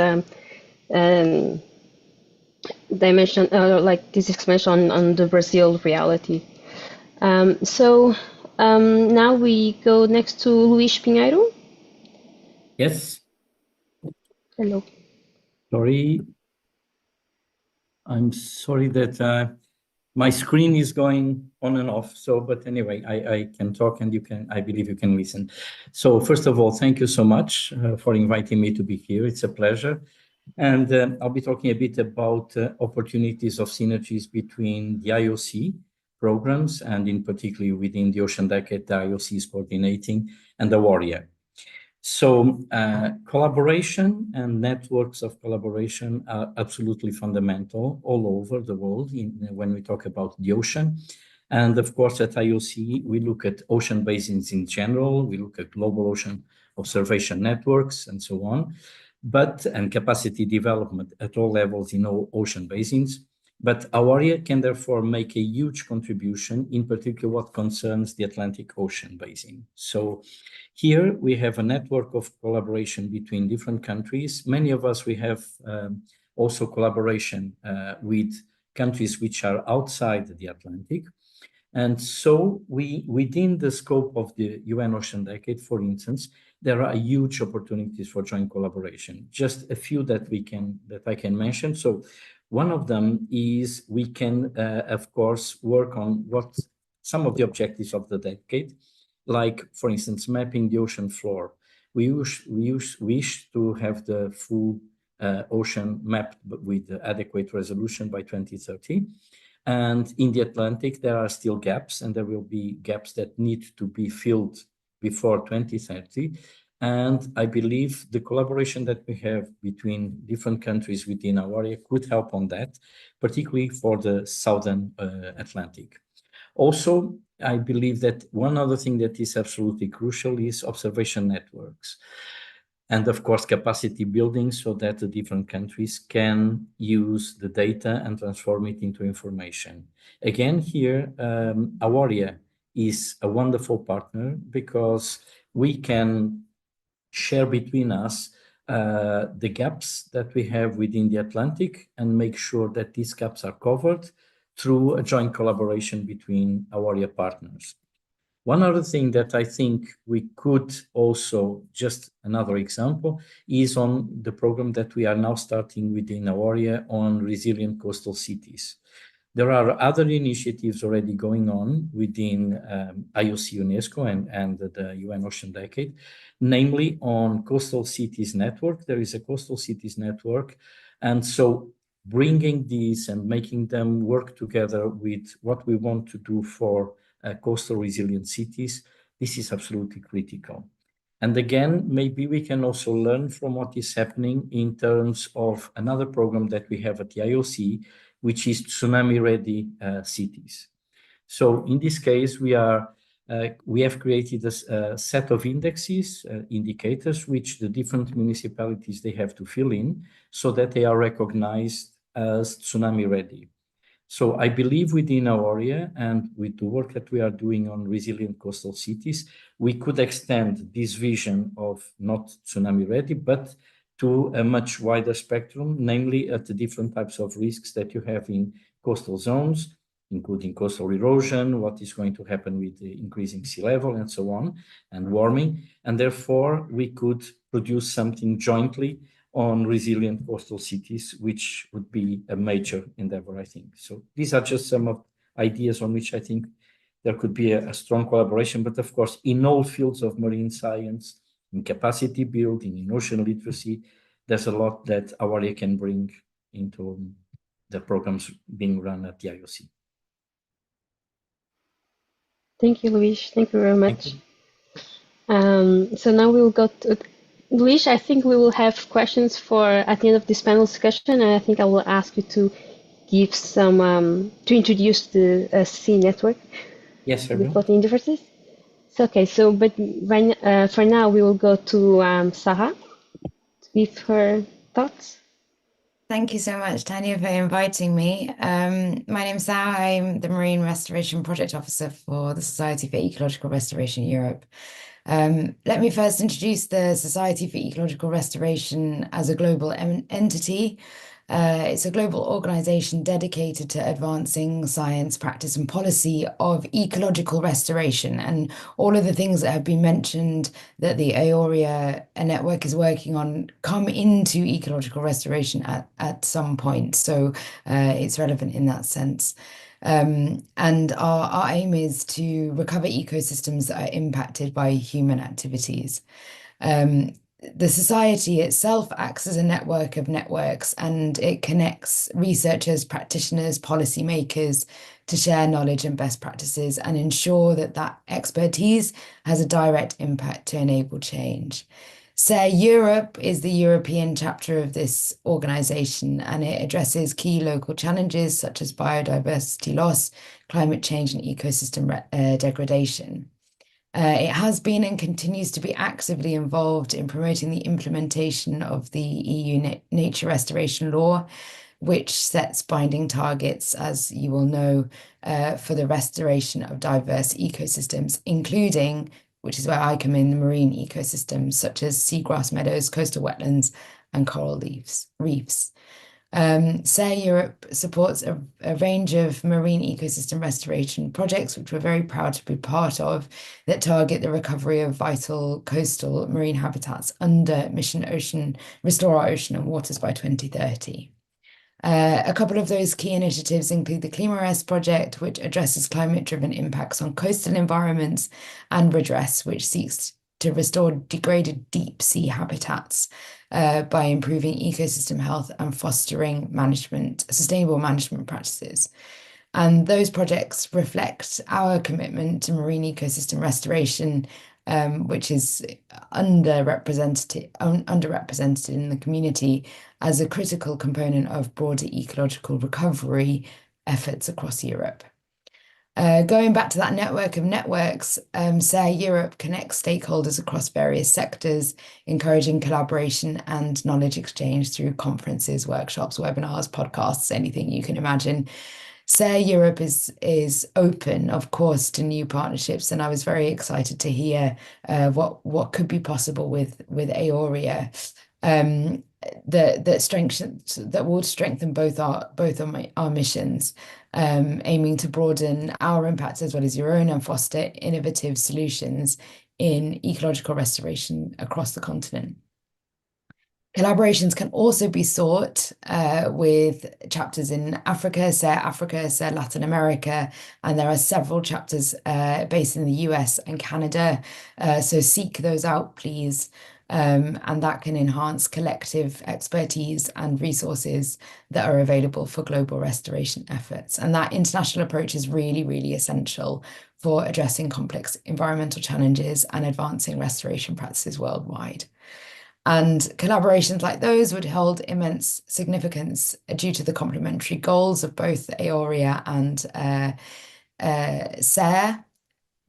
Speaker 1: dimension, like this expansion on the Brazil reality. Now we go next to Luís Pinheiro.
Speaker 8: Yes.
Speaker 1: Hello.
Speaker 8: Sorry. I'm sorry that my screen is going on and off. So, but anyway, I can talk and I believe you can listen. So first of all, thank you so much for inviting me to be here. It's a pleasure. And I'll be talking a bit about opportunities of synergies between the IOC programs and in particular within the Ocean Decade, the IOC is coordinating, and AAORIA. So collaboration and networks of collaboration are absolutely fundamental all over the world when we talk about the ocean. And of course, at IOC, we look at ocean basins in general, we look at global ocean observation networks and so on, and capacity development at all levels in all ocean basins. But AAORIA can therefore make a huge contribution, in particular what concerns the Atlantic Ocean basin. So here we have a network of collaboration between different countries. Many of us, we have also collaboration with countries which are outside the Atlantic. And so within the scope of the UN Ocean Decade, for instance, there are huge opportunities for joint collaboration. Just a few that I can mention. So one of them is we can, of course, work on some of the objectives of the decade, like, for instance, mapping the ocean floor. We wish to have the full ocean mapped with adequate resolution by 2030. And in the Atlantic, there are still gaps, and there will be gaps that need to be filled before 2030. And I believe the collaboration that we have between different countries within our area could help on that, particularly for the Southern Atlantic. Also, I believe that one other thing that is absolutely crucial is observation networks. And of course, capacity building so that the different countries can use the data and transform it into information. Again, here, AAORIA is a wonderful partner because we can share between us the gaps that we have within the Atlantic and make sure that these gaps are covered through a joint collaboration between AAORIA partners. One other thing that I think we could also, just another example, is on the program that we are now starting within AAORIA on resilient coastal cities. There are other initiatives already going on within IOC UNESCO and the UN Ocean Decade, namely on coastal cities network. There is a coastal cities network. And so bringing these and making them work together with what we want to do for coastal resilient cities, this is absolutely critical. And again, maybe we can also learn from what is happening in terms of another program that we have at the IOC, which is tsunami-ready cities. So in this case, we have created a set of indicators, which the different municipalities, they have to fill in so that they are recognized as tsunami-ready. So I believe within AAORIA and with the work that we are doing on resilient coastal cities, we could extend this vision of not tsunami ready, but to a much wider spectrum, namely at the different types of risks that you have in coastal zones, including coastal erosion, what is going to happen with the increasing sea level and so on, and warming. And therefore, we could produce something jointly on resilient coastal cities, which would be a major endeavor, I think. So these are just some of ideas on which I think there could be a strong collaboration, but of course, in all fields of marine science, in capacity building, in ocean literacy, there's a lot that AAORIA can bring into the programs being run at the IOC.
Speaker 1: Thank you, Luís. Thank you very much. So now we will go to Luís. I think we will have questions for at the end of this panel discussion, and I think I will ask you to give some to introduce the sea network.
Speaker 8: Yes,
Speaker 1: the floating universities. So okay, so but right, for now we will go to Sahar to give her thoughts.
Speaker 9: Thank you so much, Tânia, for inviting me. My name is Sahar. I'm the Marine Restoration Project Officer for the Society for Ecological Restoration Europe. Let me first introduce the Society for Ecological Restoration as a global entity. It's a global organization dedicated to advancing science, practice, and policy of ecological restoration. And all of the things that have been mentioned that the AAORIA network is working on come into ecological restoration at some point. So it's relevant in that sense. And our aim is to recover ecosystems that are impacted by human activities. The society itself acts as a network of networks, and it connects researchers, practitioners, policymakers to share knowledge and best practices and ensure that that expertise has a direct impact to enable change. SARE Europe is the European chapter of this organization, and it addresses key local challenges such as biodiversity loss, climate change, and ecosystem degradation. It has been and continues to be actively involved in promoting the implementation of the EU Nature Restoration Law, which sets binding targets, as you will know, for the restoration of diverse ecosystems, including, which is where I come in, the marine ecosystems such as seagrass meadows, coastal wetlands, and coral reefs. SARE Europe supports a range of marine ecosystem restoration projects, which we're very proud to be part of, that target the recovery of vital coastal marine habitats under Mission Ocean, Restore Our Ocean and Waters by 2030. A couple of those key initiatives include the ClimaRest project, which addresses climate-driven impacts on coastal environments, and Redress, which seeks to restore degraded deep sea habitats by improving ecosystem health and fostering sustainable management practices. And those projects reflect our commitment to marine ecosystem restoration, which is underrepresented in the community as a critical component of broader ecological recovery efforts across Europe. Going back to that network of networks, SARE Europe connects stakeholders across various sectors, encouraging collaboration and knowledge exchange through conferences, workshops, webinars, podcasts, anything you can imagine. SARE Europe is open, of course, to new partnerships, and I was very excited to hear what could be possible with AAORIA that will strengthen both our missions, aiming to broaden our impact as well as your own and foster innovative solutions in ecological restoration across the continent. Collaborations can also be sought with chapters in Africa, SARE Latin America, and there are several chapters based in the US and Canada. So seek those out, please. And that can enhance collective expertise and resources that are available for global restoration efforts. And that international approach is really, really essential for addressing complex environmental challenges and advancing restoration practices worldwide. And collaborations like those would hold immense significance due to the complementary goals of both AAORIA and SARE,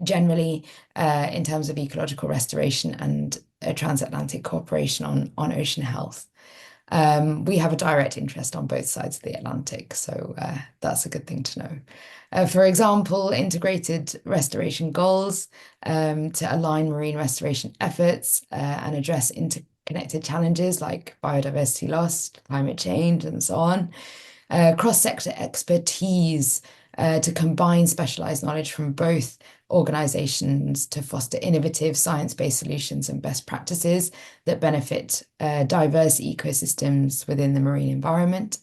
Speaker 9: generally in terms of ecological restoration and transatlantic cooperation on ocean health. We have a direct interest on both sides of the Atlantic, so that's a good thing to know. For example, integrated restoration goals to align marine restoration efforts and address interconnected challenges like biodiversity loss, climate change, and so on. Cross-sector expertise to combine specialized knowledge from both organizations to foster innovative science-based solutions and best practices that benefit diverse ecosystems within the marine environment.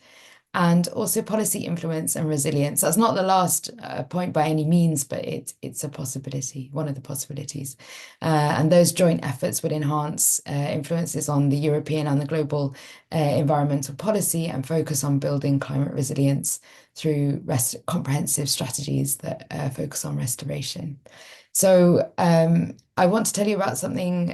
Speaker 9: And also policy influence and resilience. That's not the last point by any means, but it's a possibility, one of the possibilities. And those joint efforts would enhance influences on the European and the global environmental policy and focus on building climate resilience through comprehensive strategies that focus on restoration. So I want to tell you about something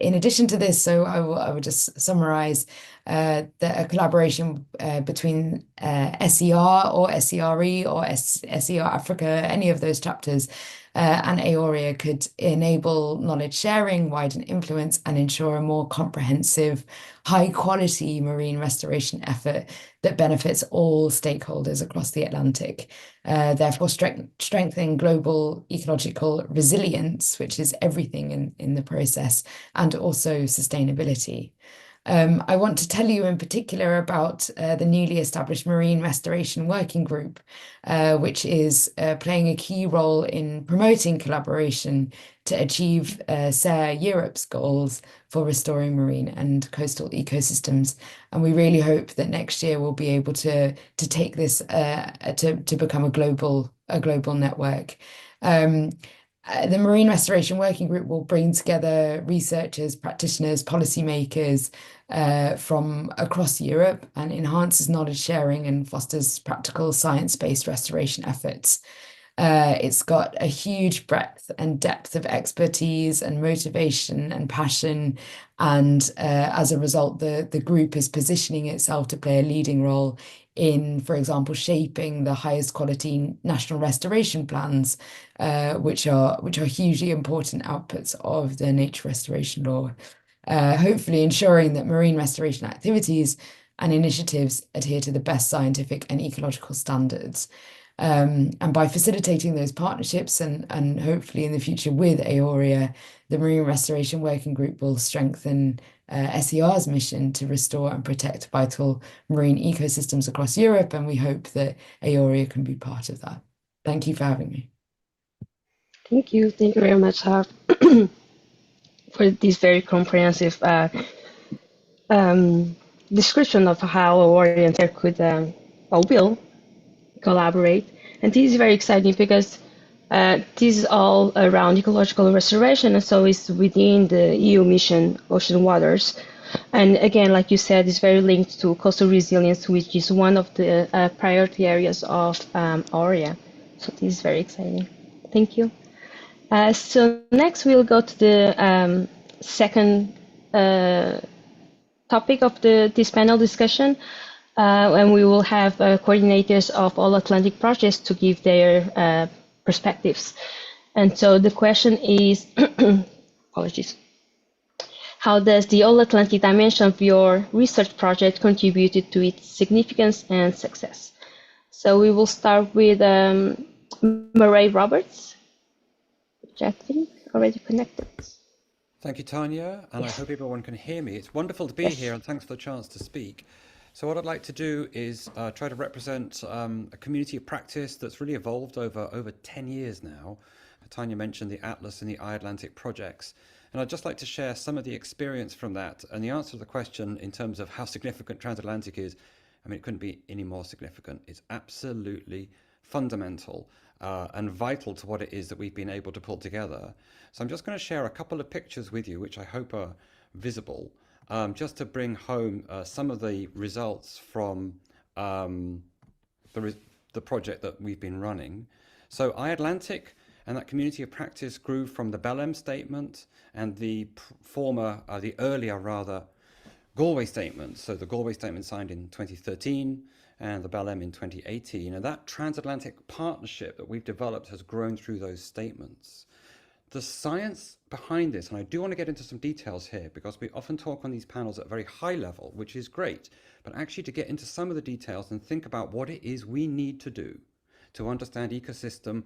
Speaker 9: in addition to this. So I will just summarize a collaboration between SER or SERE or SER Africa, any of those chapters, and AAORIA could enable knowledge sharing, widen influence, and ensure a more comprehensive, high-quality marine restoration effort that benefits all stakeholders across the Atlantic, therefore strengthening global ecological resilience, which is everything in the process, and also sustainability. I want to tell you in particular about the newly established Marine Restoration Working Group, which is playing a key role in promoting collaboration to achieve SARE Europe's goals for restoring marine and coastal ecosystems. And we really hope that next year we'll be able to take this to become a global network. The Marine Restoration Working Group will bring together researchers, practitioners, policymakers from across Europe and enhances knowledge sharing and fosters practical science-based restoration efforts. It's got a huge breadth and depth of expertise and motivation and passion. And as a result, the group is positioning itself to play a leading role in, for example, shaping the highest quality national restoration plans, which are hugely important outputs of the nature restoration law, hopefully ensuring that marine restoration activities and initiatives adhere to the best scientific and ecological standards. And by facilitating those partnerships and hopefully in the future with AAORIA, the Marine Restoration Working Group will strengthen SER's mission to restore and protect vital marine ecosystems across Europe, and we hope that AAORIA can be part of that. Thank you for having me.
Speaker 1: Thank you very much, Sahar, for this very comprehensive description of how AAORIA could or will collaborate. And this is very exciting because this is all around ecological restoration, and so it's within the EU mission Ocean Waters. And again, like you said, it's very linked to coastal resilience, which is one of the priority areas of AAORIA. So this is very exciting. Thank you. So next we'll go to the second topic of this panel discussion. And we will have coordinators of all Atlantic projects to give their perspectives. And so the question is, apologies, how does the All Atlantic dimension of your research project contributed to its significance and success? So we will start with Murray Roberts, which I think already connected.
Speaker 10: Thank you, Tânia, and I hope everyone can hear me. It's wonderful to be here, and thanks for the chance to speak. So what I'd like to do is try to represent a community of practice that's really evolved over 10 years now. Tânia mentioned the Atlas and the iAtlantic projects, and I'd just like to share some of the experience from that. And the answer to the question in terms of how significant transatlantic is, I mean, it couldn't be any more significant. It's absolutely fundamental and vital to what it is that we've been able to pull together. So I'm just going to share a couple of pictures with you, which I hope are visible. Just to bring home some of the results from the project that we've been running. So iAtlantic and that community of practice grew from the Belém statement and the earlier Galway statement. So the Galway statement signed in 2013 and the Belém in 2018. And that transatlantic partnership that we've developed has grown through those statements. The science behind this, and I do want to get into some details here because we often talk on these panels at a very high level, which is great, but actually to get into some of the details and think about what it is we need to do to understand ecosystem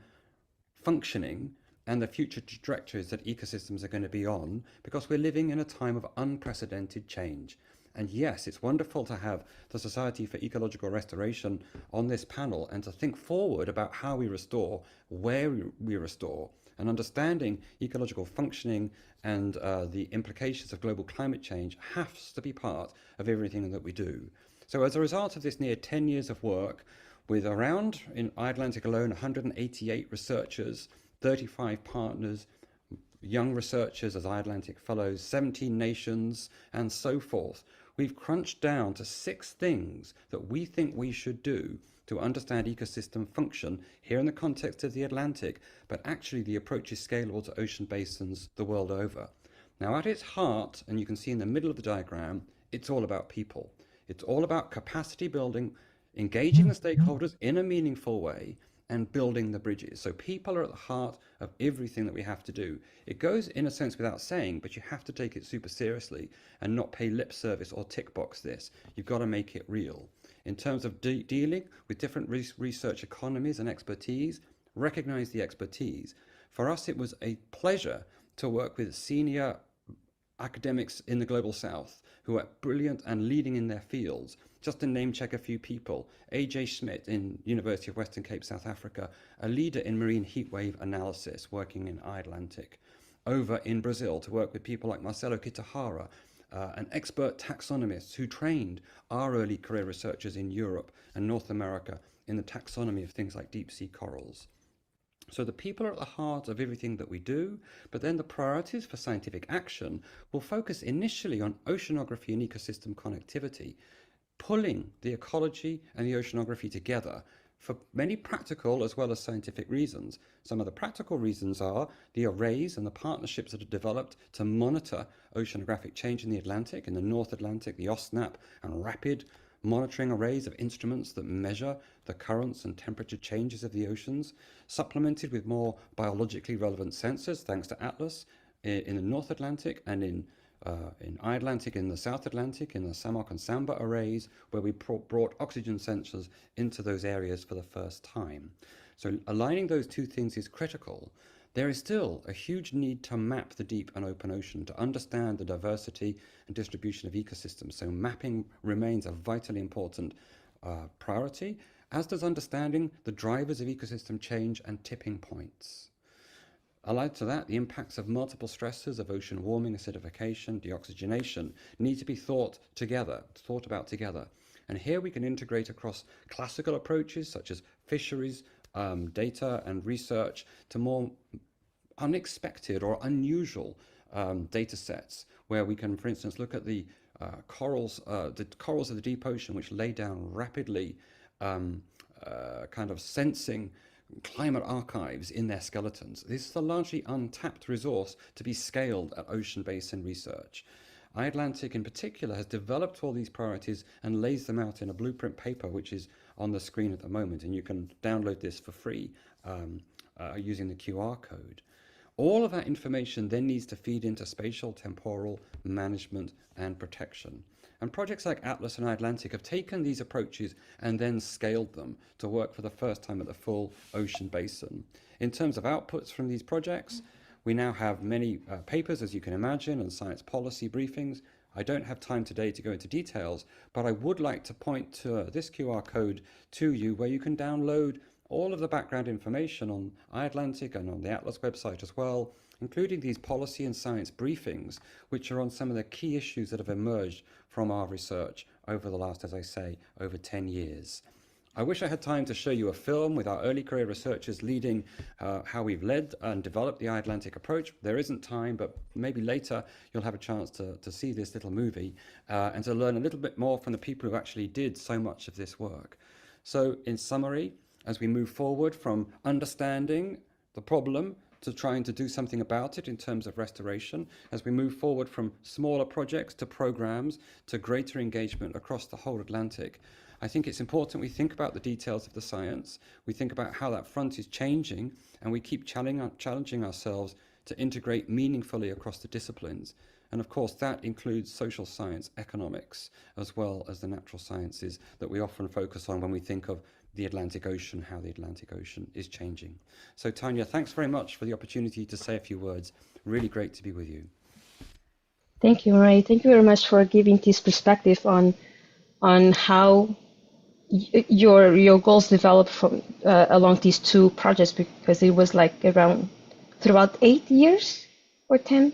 Speaker 10: functioning and the future trajectories that ecosystems are going to be on, because we're living in a time of unprecedented change. And yes, it's wonderful to have the Society for Ecological Restoration on this panel and to think forward about how we restore, where we restore, and understanding ecological functioning and the implications of global climate change has to be part of everything that we do. So as a result of this near 10 years of work, with around, in iAtlantic alone, 188 researchers, 35 partners, young researchers as iAtlantic fellows, 17 nations, and so forth, we've crunched down to 6 things that we think we should do to understand ecosystem function here in the context of the Atlantic, but actually the approach is scalable to ocean basins the world over. Now, at its heart, and you can see in the middle of the diagram, it's all about people. It's all about capacity building, engaging the stakeholders in a meaningful way, and building the bridges. So people are at the heart of everything that we have to do. It goes in a sense without saying, but you have to take it super seriously and not pay lip service or tick box this. You've got to make it real. In terms of dealing with different research economies and expertise, recognize the expertise. For us, it was a pleasure to work with senior academics in the Global South who are brilliant and leading in their fields. Just to name check a few people, A.J. Schmidt in University of Western Cape, South Africa, a leader in marine heatwave analysis working in iAtlantic. Over in Brazil to work with people like Marcelo Kitahara, an expert taxonomist who trained our early career researchers in Europe and North America in the taxonomy of things like deep sea corals. So the people are at the heart of everything that we do, but then the priorities for scientific action will focus initially on oceanography and ecosystem connectivity, pulling the ecology and the oceanography together for many practical as well as scientific reasons. Some of the practical reasons are the arrays and the partnerships that are developed to monitor oceanographic change in the Atlantic, in the North Atlantic, the OSNAP and rapid monitoring arrays of instruments that measure the currents and temperature changes of the oceans, supplemented with more biologically relevant sensors thanks to ATLAS in the North Atlantic and in iAtlantic, in the South Atlantic, in the Samok and Samba arrays, where we brought oxygen sensors into those areas for the first time. So aligning those two things is critical. There is still a huge need to map the deep and open ocean to understand the diversity and distribution of ecosystems. So mapping remains a vitally important priority, as does understanding the drivers of ecosystem change and tipping points. Allied to that, the impacts of multiple stressors of ocean warming, acidification, deoxygenation need to be thought about together. And here we can integrate across classical approaches such as fisheries, data and research to more unexpected or unusual data sets, where we can, for instance, look at the corals of the deep ocean, which lay down rapidly, kind of sensing climate archives in their skeletons. This is a largely untapped resource to be scaled at ocean basin research. iAtlantic in particular has developed all these priorities and lays them out in a blueprint paper, which is on the screen at the moment, and you can download this for free using the QR code. All of that information then needs to feed into spatial, temporal management and protection. And projects like Atlas and iAtlantic have taken these approaches and then scaled them to work for the first time at the full ocean basin. In terms of outputs from these projects, we now have many papers, as you can imagine, and science policy briefings. I don't have time today to go into details, but I would like to point to this QR code to you, where you can download all of the background information on iAtlantic and on the Atlas website as well, including these policy and science briefings, which are on some of the key issues that have emerged from our research over the last, as I say, over 10 years. I wish I had time to show you a film with our early career researchers leading how we've led and developed the iAtlantic approach. There isn't time, but maybe later you'll have a chance to see this little movie and to learn a little bit more from the people who actually did so much of this work. So in summary, as we move forward from understanding the problem to trying to do something about it in terms of restoration, as we move forward from smaller projects to programs to greater engagement across the whole Atlantic, I think it's important we think about the details of the science, we think about how that front is changing, and we keep challenging ourselves to integrate meaningfully across the disciplines. And of course, that includes social science, economics, as well as the natural sciences that we often focus on when we think of the Atlantic Ocean, how the Atlantic Ocean is changing. So Tânia, thanks very much for the opportunity to say a few words. Really great to be with you.
Speaker 1: Thank you, Ray. Thank you very much for giving this perspective on how your goals developed from along these two projects, because it was like around throughout 8 years or 10.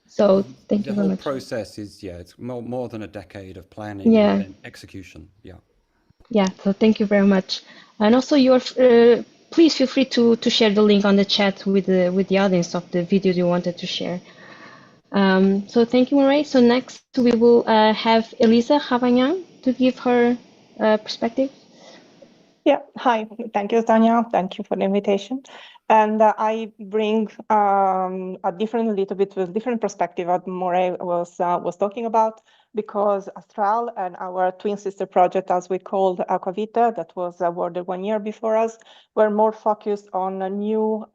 Speaker 1: So thank you very much.
Speaker 10: The whole process is, it's more than a decade of planning and then execution. Yeah,
Speaker 1: so thank you very much. And also please feel free to share the link on the chat with the audience of the video you wanted to share. So thank you, Marie. So next we will have Elisa Ravagnan to give her perspective.
Speaker 11: Yeah, hi. Thank you, Tânia. Thank you for the invitation. And I bring a little bit different perspective what Marie was talking about, because Astral and our twin sister project, as we called Aquavita, that was awarded 1 year before us, were more focused on a new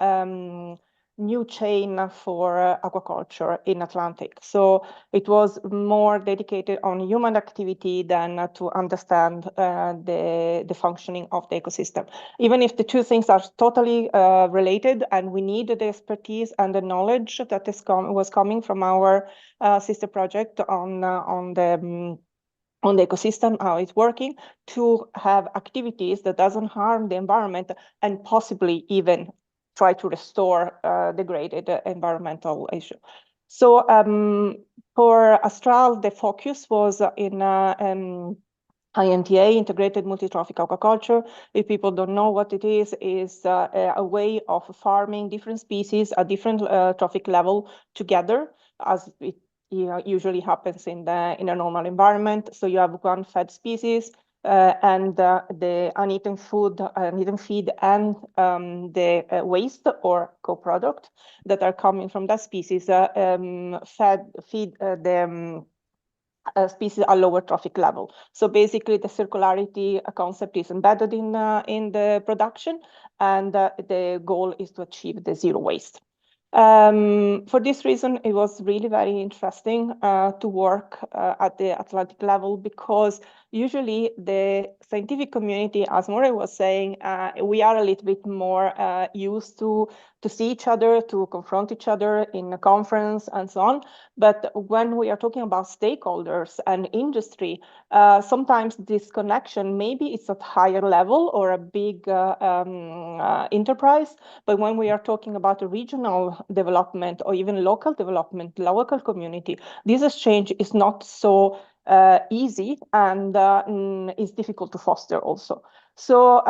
Speaker 11: chain for aquaculture in Atlantic. So it was more dedicated on human activity than to understand the functioning of the ecosystem. Even if the two things are totally related, and we need the expertise and the knowledge that was coming from our sister project on the ecosystem, how it's working, to have activities that doesn't harm the environment and possibly even try to restore degraded environmental issue. So for Astral, the focus was in IMTA, integrated multi-trophic aquaculture. If people don't know what it is a way of farming different species at different trophic level together, as it usually happens in a normal environment. So you have one fed species, and the uneaten feed and the waste or co-product that are coming from that species feed the species at lower trophic level. So basically the circularity concept is embedded in the production, and the goal is to achieve the zero waste. For this reason, it was really very interesting to work at the Atlantic level, because usually the scientific community, as Maureen was saying, we are a little bit more used to see each other, to confront each other in a conference and so on. But when we are talking about stakeholders and industry, sometimes this connection, maybe it's at higher level or a big enterprise. But when we are talking about a regional development or even local development, local community, this exchange is not so easy, and is difficult to foster also. So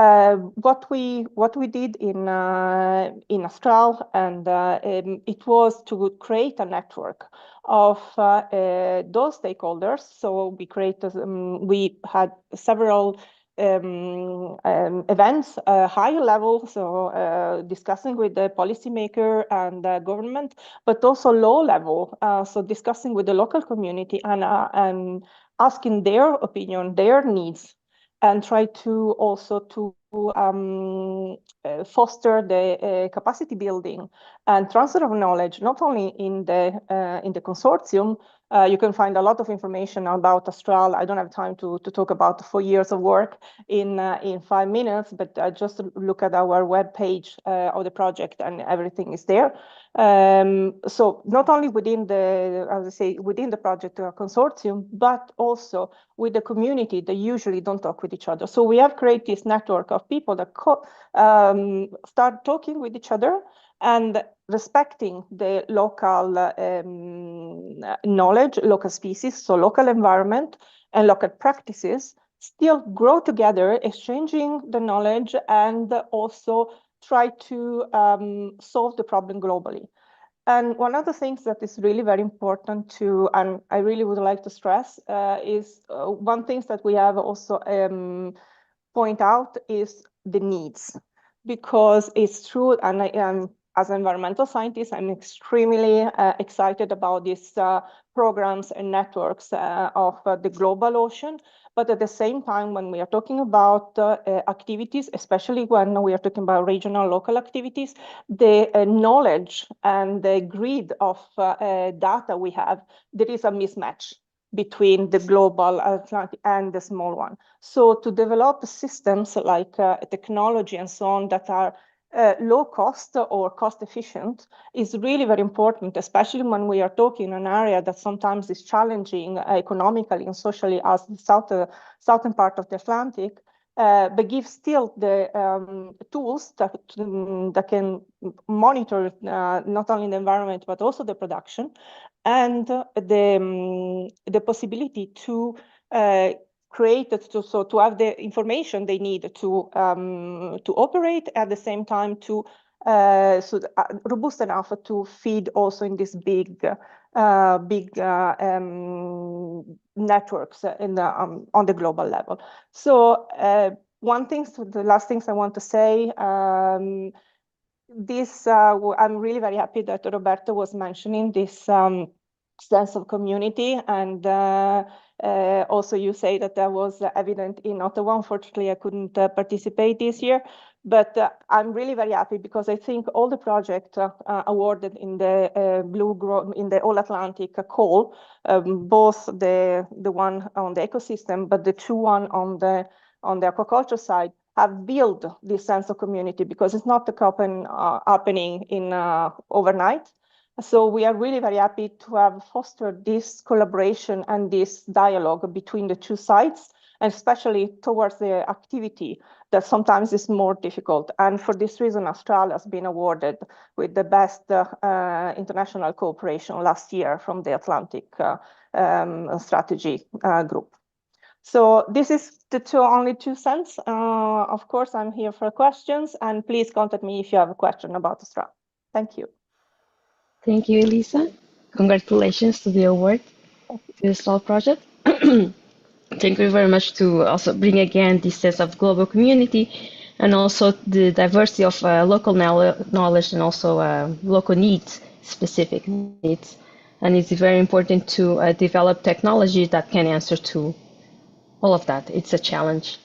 Speaker 11: what we did in Astral, and it was to create a network of those stakeholders. So we had several events, higher level, so discussing with the policymaker and the government, but also low level, so discussing with the local community and asking their opinion, their needs, and try to also to foster the capacity building and transfer of knowledge, not only in the consortium. You can find a lot of information about Astral. I don't have time to talk about the 4 years of work in 5 minutes, but just look at our web page of the project, and everything is there. So not only within the project consortium, but also with the community that usually don't talk with each other. So we have created this network of people that start talking with each other and respecting the local knowledge, local species, so local environment and local practices, still grow together, exchanging the knowledge, and also try to solve the problem globally. And one of the things that is really very important to, and I really would like to stress, is one thing that we have also point out is the needs, because it's true, and as an environmental scientist, I'm extremely excited about this programs and networks of the global ocean. But at the same time, when we are talking about activities, especially when we are talking about regional, local activities, the knowledge and the grid of data we have, there is a mismatch between the global Atlantic and the small one. So to develop systems like technology and so on that are low cost or cost efficient is really very important, especially when we are talking an area that sometimes is challenging economically and socially as the southern part of the Atlantic, but gives still the tools that can monitor not only the environment, but also the production, and the possibility to create it to have the information they need to operate, at the same time to robust enough to feed also in this big networks on the global level. So the last things I want to say, I'm really very happy that Roberto was mentioning this sense of community, and also you say that was evident in Ottawa. Unfortunately, I couldn't participate this year, but I'm really very happy because I think all the projects awarded in the in the All Atlantic call, both the one on the ecosystem, but the two one on the aquaculture side, have built this sense of community, because it's not happening in overnight. So we are really very happy to have fostered this collaboration and this dialogue between the two sides, and especially towards the activity that sometimes is more difficult. And for this reason, Australia has been awarded with the best international cooperation last year from the Atlantic Strategy Group. So this is the only 2 cents. Of course, I'm here for questions, and please contact me if you have a question about Australia. Thank you.
Speaker 1: Thank you, Elisa. Congratulations to the award to the SOL project. Thank you very much to also bring again this sense of global community, and also the diversity of local knowledge, and also local needs, specific needs. And it's very important to develop technology that can answer to all of that. It's a challenge.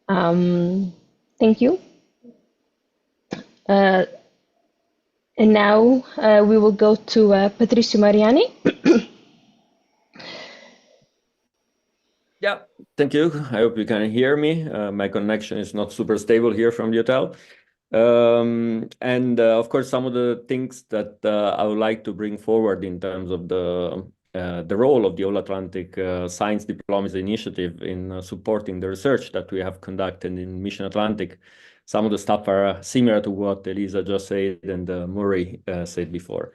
Speaker 1: Thank you. And now we will go to Patricio Mariani.
Speaker 12: Yeah, thank you. I hope you can hear me. My connection is not super stable here from the hotel. And of course, some of the things that I would like to bring forward in terms of the role of the All Atlantic Science Diplomacy Initiative in supporting the research that we have conducted in Mission Atlantic. Some of the stuff are similar to what Elisa just said and Murray said before.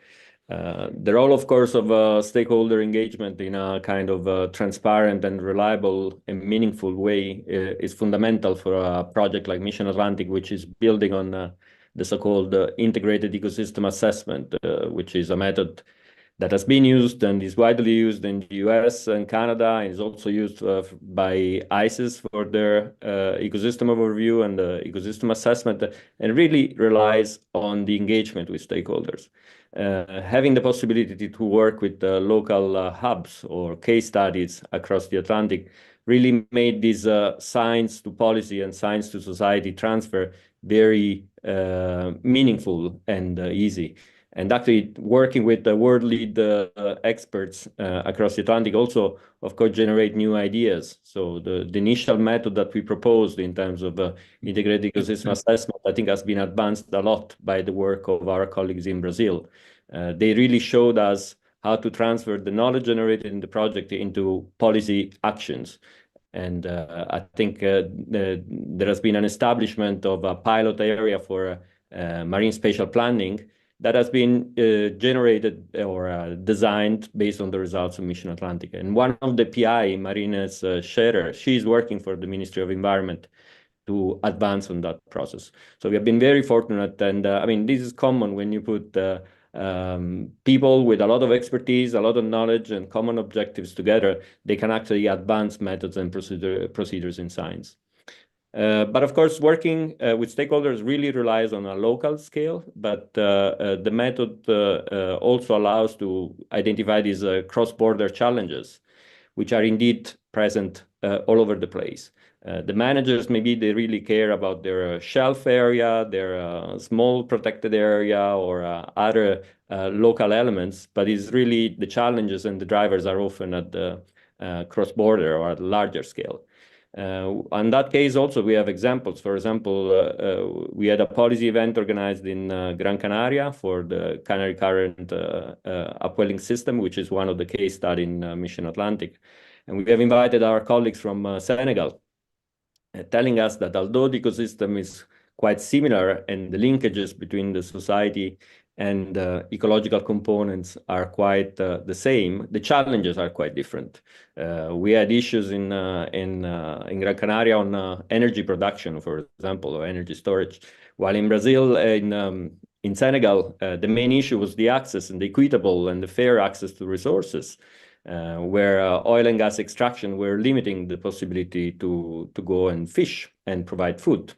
Speaker 12: The role, of course, of stakeholder engagement in a kind of transparent and reliable and meaningful way is fundamental for a project like Mission Atlantic, which is building on the so-called integrated ecosystem assessment, which is a method that has been used and is widely used in the US and Canada, and is also used by ICES for their ecosystem overview and ecosystem assessment, and really relies on the engagement with stakeholders. Having the possibility to work with local hubs or case studies across the Atlantic really made this science to policy and science to society transfer very meaningful and easy. And actually working with the world lead experts across the Atlantic also, of course, generate new ideas. So the initial method that we proposed in terms of integrated ecosystem assessment, I think has been advanced a lot by the work of our colleagues in Brazil. They really showed us how to transfer the knowledge generated in the project into policy actions. And I think there has been an establishment of a pilot area for marine spatial planning that has been generated or designed based on the results of Mission Atlantic. And one of the PI, Marines Scherer, she's working for the Ministry of Environment to advance on that process. So we have been very fortunate. And I mean, this is common when you put people with a lot of expertise, a lot of knowledge and common objectives together, they can actually advance methods and procedures in science. But of course, working with stakeholders really relies on a local scale, but the method also allows to identify these cross-border challenges, which are indeed present all over the place. The managers, maybe they really care about their shelf area, their small protected area, or other local elements, but it's really the challenges and the drivers are often at the cross-border or at larger scale. In that case, also, we have examples. For example, we had a policy event organized in Gran Canaria for the Canary Current upwelling system, which is one of the case studies in Mission Atlantic. And we have invited our colleagues from Senegal, telling us that although the ecosystem is quite similar and the linkages between the society and ecological components are quite the same, the challenges are quite different. We had issues in Gran Canaria on energy production, for example, or energy storage, while in Brazil, in Senegal, the main issue was the access and the equitable and the fair access to resources, where oil and gas extraction were limiting the possibility to go and fish and provide food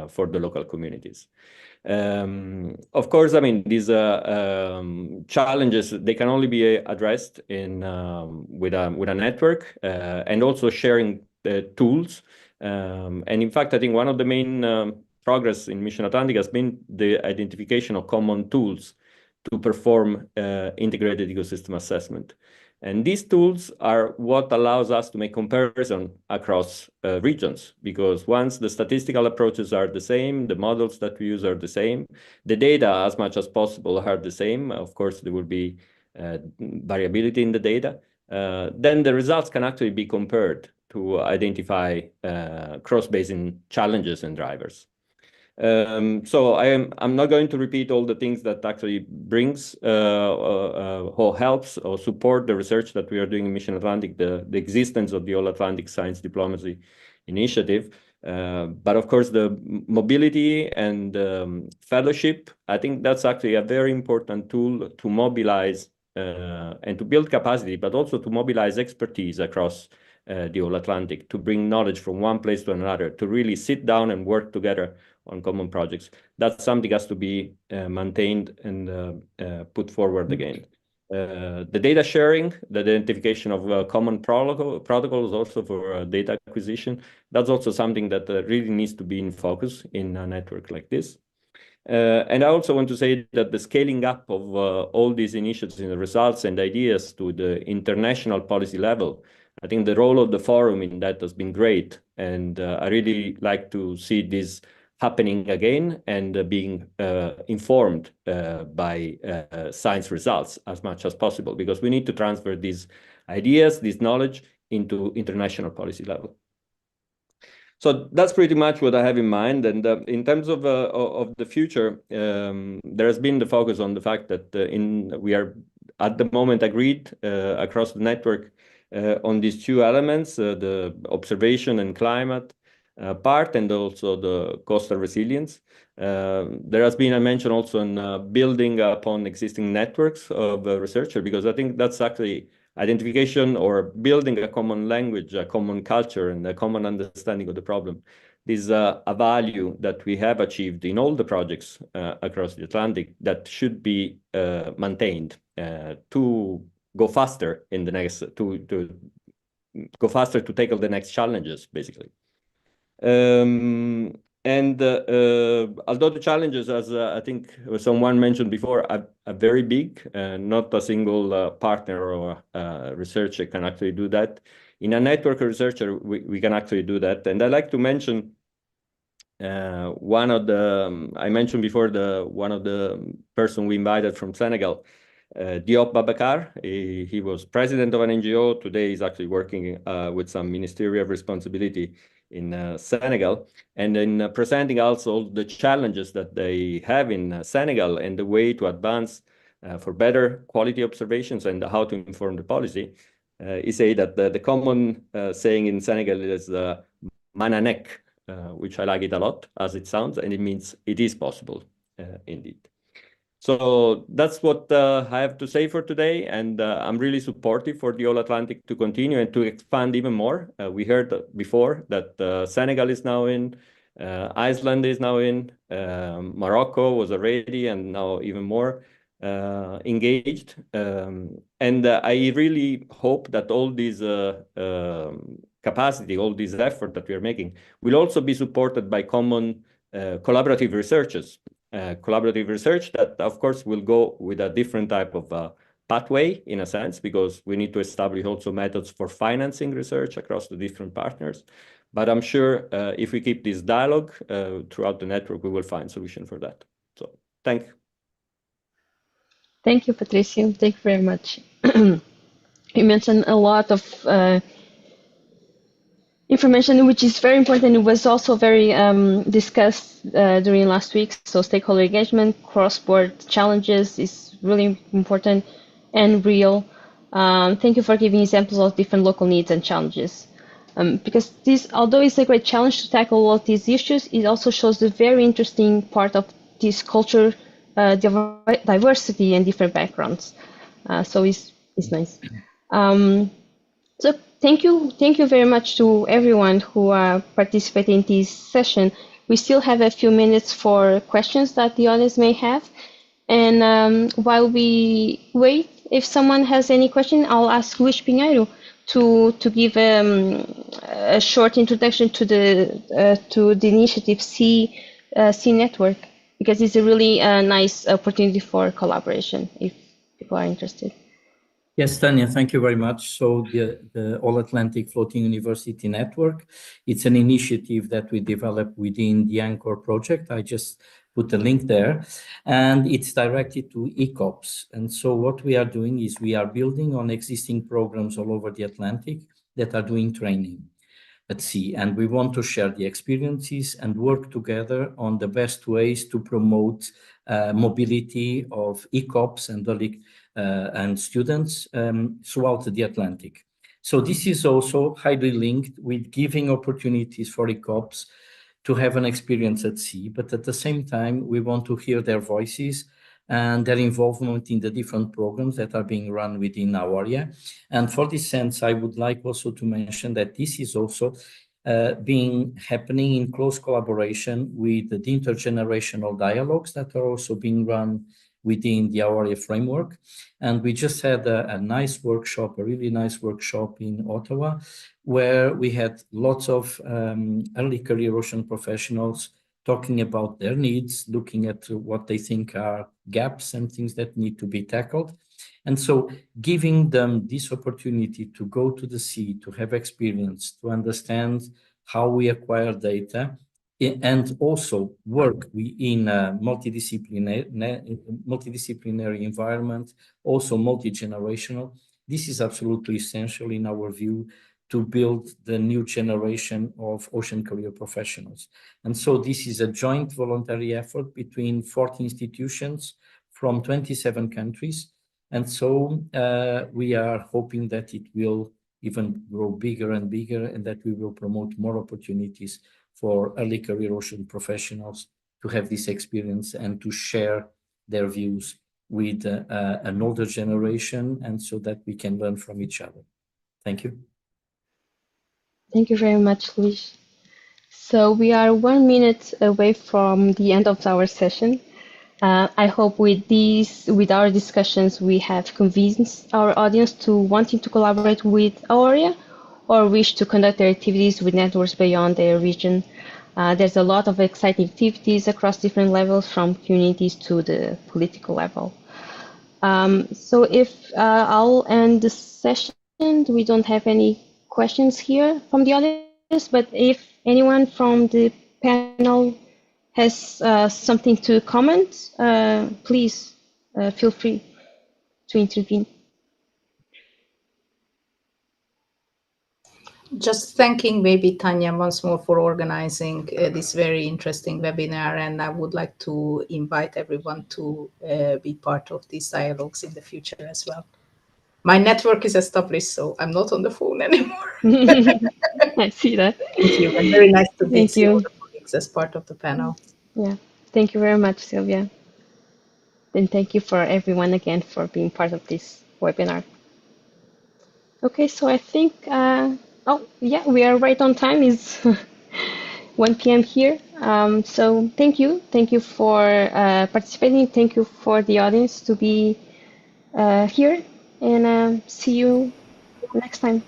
Speaker 12: for the local communities. Of course, I mean, these challenges, they can only be addressed with a network and also sharing tools. And in fact, I think one of the main progress in Mission Atlantic has been the identification of common tools to perform integrated ecosystem assessment. And these tools are what allows us to make comparison across regions, because once the statistical approaches are the same, the models that we use are the same, the data as much as possible are the same. Of course, there will be variability in the data. Then the results can actually be compared to identify cross-basin challenges and drivers. So I'm not going to repeat all the things that actually brings or helps or support the research that we are doing in Mission Atlantic, the existence of the All Atlantic Science Diplomacy Initiative. But of course, the mobility and fellowship, I think that's actually a very important tool to mobilize and to build capacity, but also to mobilize expertise across the All Atlantic, to bring knowledge from one place to another, to really sit down and work together on common projects. That's something has to be maintained and put forward again. The data sharing, the identification of common protocols also for data acquisition, that's also something that really needs to be in focus in a network like this. And I also want to say that the scaling up of all these initiatives and the results and ideas to the international policy level, I think the role of the forum in that has been great. And I really like to see this happening again and being informed by science results as much as possible, because we need to transfer these ideas, this knowledge into international policy level. So that's pretty much what I have in mind. And in terms of the future, there has been the focus on the fact that we are at the moment agreed across the network on these two elements, the observation and climate part, and also the coastal resilience. There has been a mention also on building upon existing networks of researchers, because I think that's actually identification or building a common language, a common culture, and a common understanding of the problem. This is a value that we have achieved in all the projects across the Atlantic that should be maintained to go faster in the next, to go faster to tackle the next challenges, basically. And although the challenges, as I think someone mentioned before, are very big, not a single partner or researcher can actually do that. In a network researcher, we can actually do that. And I'd like to mention one of the, I mentioned before, one of the person we invited from Senegal, Diop Babakar. He was president of an NGO. Today he's actually working with some ministerial responsibility in Senegal, and in presenting also the challenges that they have in Senegal and the way to advance for better quality observations and how to inform the policy. He say that the common saying in Senegal is mananek, which I like it a lot as it sounds, and it means it is possible indeed. So that's what I have to say for today, and I'm really supportive for the All-Atlantic to continue and to expand even more. We heard before that Senegal is now in, Iceland is now in, Morocco was already, and now even more engaged. And I really hope that all these capacity, all this effort that we are making will also be supported by common collaborative researches. Collaborative research that, of course, will go with a different type of pathway, in a sense, because we need to establish also methods for financing research across the different partners. But I'm sure if we keep this dialogue throughout the network, we will find solution for that. So thank you.
Speaker 1: Thank you, Patricio. Thank you very much. You mentioned a lot of information, which is very important. It was also very discussed during last week. So stakeholder engagement, cross-border challenges is really important and real. Thank you for giving examples of different local needs and challenges. Because this, although it's a great challenge to tackle all of these issues, it also shows the very interesting part of this culture, diversity and different backgrounds. So it's nice. So thank you very much to everyone who participated in this session. We still have a few minutes for questions that the audience may have. And while we wait, if someone has any question, I'll ask Luís Pinheiro to give a short introduction to the initiative C Network, because it's a really nice opportunity for collaboration if people are interested.
Speaker 8: Yes, Tânia, thank you very much. So the All-Atlantic Floating University Network, it's an initiative that we developed within the Anchor project. I just put a link there, and it's directed to ECOPs. And so what we are doing is we are building on existing programs all over the Atlantic that are doing training at sea. And we want to share the experiences and work together on the best ways to promote mobility of ECOPs and students throughout the Atlantic. So this is also highly linked with giving opportunities for ECOPs to have an experience at sea, but at the same time, we want to hear their voices and their involvement in the different programs that are being run within AAORIA. And for this sense, I would like also to mention that this is also happening in close collaboration with the intergenerational dialogues that are also being run within the AAORIA framework. And we just had a nice workshop, a really nice workshop in Ottawa, where we had lots of early career ocean professionals talking about their needs, looking at what they think are gaps and things that need to be tackled. And so giving them this opportunity to go to the sea, to have experience, to understand how we acquire data, and also work in a multidisciplinary environment, also multi-generational. This is absolutely essential in our view to build the new generation of ocean career professionals. And so this is a joint voluntary effort between 40 institutions from 27 countries. And so we are hoping that it will even grow bigger and bigger, and that we will promote more opportunities for early career ocean professionals to have this experience and to share their views with an older generation, and so that we can learn from each other. Thank you.
Speaker 1: Thank you very much, Luís. So we are 1 minute away from the end of our session. I hope with our discussions, we have convinced our audience to wanting to collaborate with AAORIA or wish to conduct their activities with networks beyond their region. There's a lot of exciting activities across different levels, from communities to the political level. So if I'll end the session, we don't have any questions here from the audience, but if anyone from the panel has something to comment, please feel free to intervene.
Speaker 3: Just thanking maybe Tânia once more for organizing this very interesting webinar, and I would like to invite everyone to be part of these dialogues in the future as well. My network is established, so I'm not on the phone anymore.
Speaker 1: I see that.
Speaker 3: Thank you, and very nice to be
Speaker 1: Thank you.
Speaker 3: as part of the panel.
Speaker 1: Yeah, thank you very much, Szilvia. And thank you for everyone again for being part of this webinar. Okay, so I think, oh yeah, we are right on time. It's 1 p.m. here. So thank you for participating. Thank you for the audience to be here, and see you next time.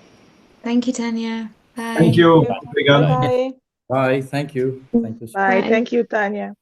Speaker 9: Thank you, Tanya. Bye.
Speaker 6: Thank you.
Speaker 11: Bye bye.
Speaker 8: Bye. Thank you. Thank you.
Speaker 2: Bye.
Speaker 1: Bye.
Speaker 2: Thank you, Tanya.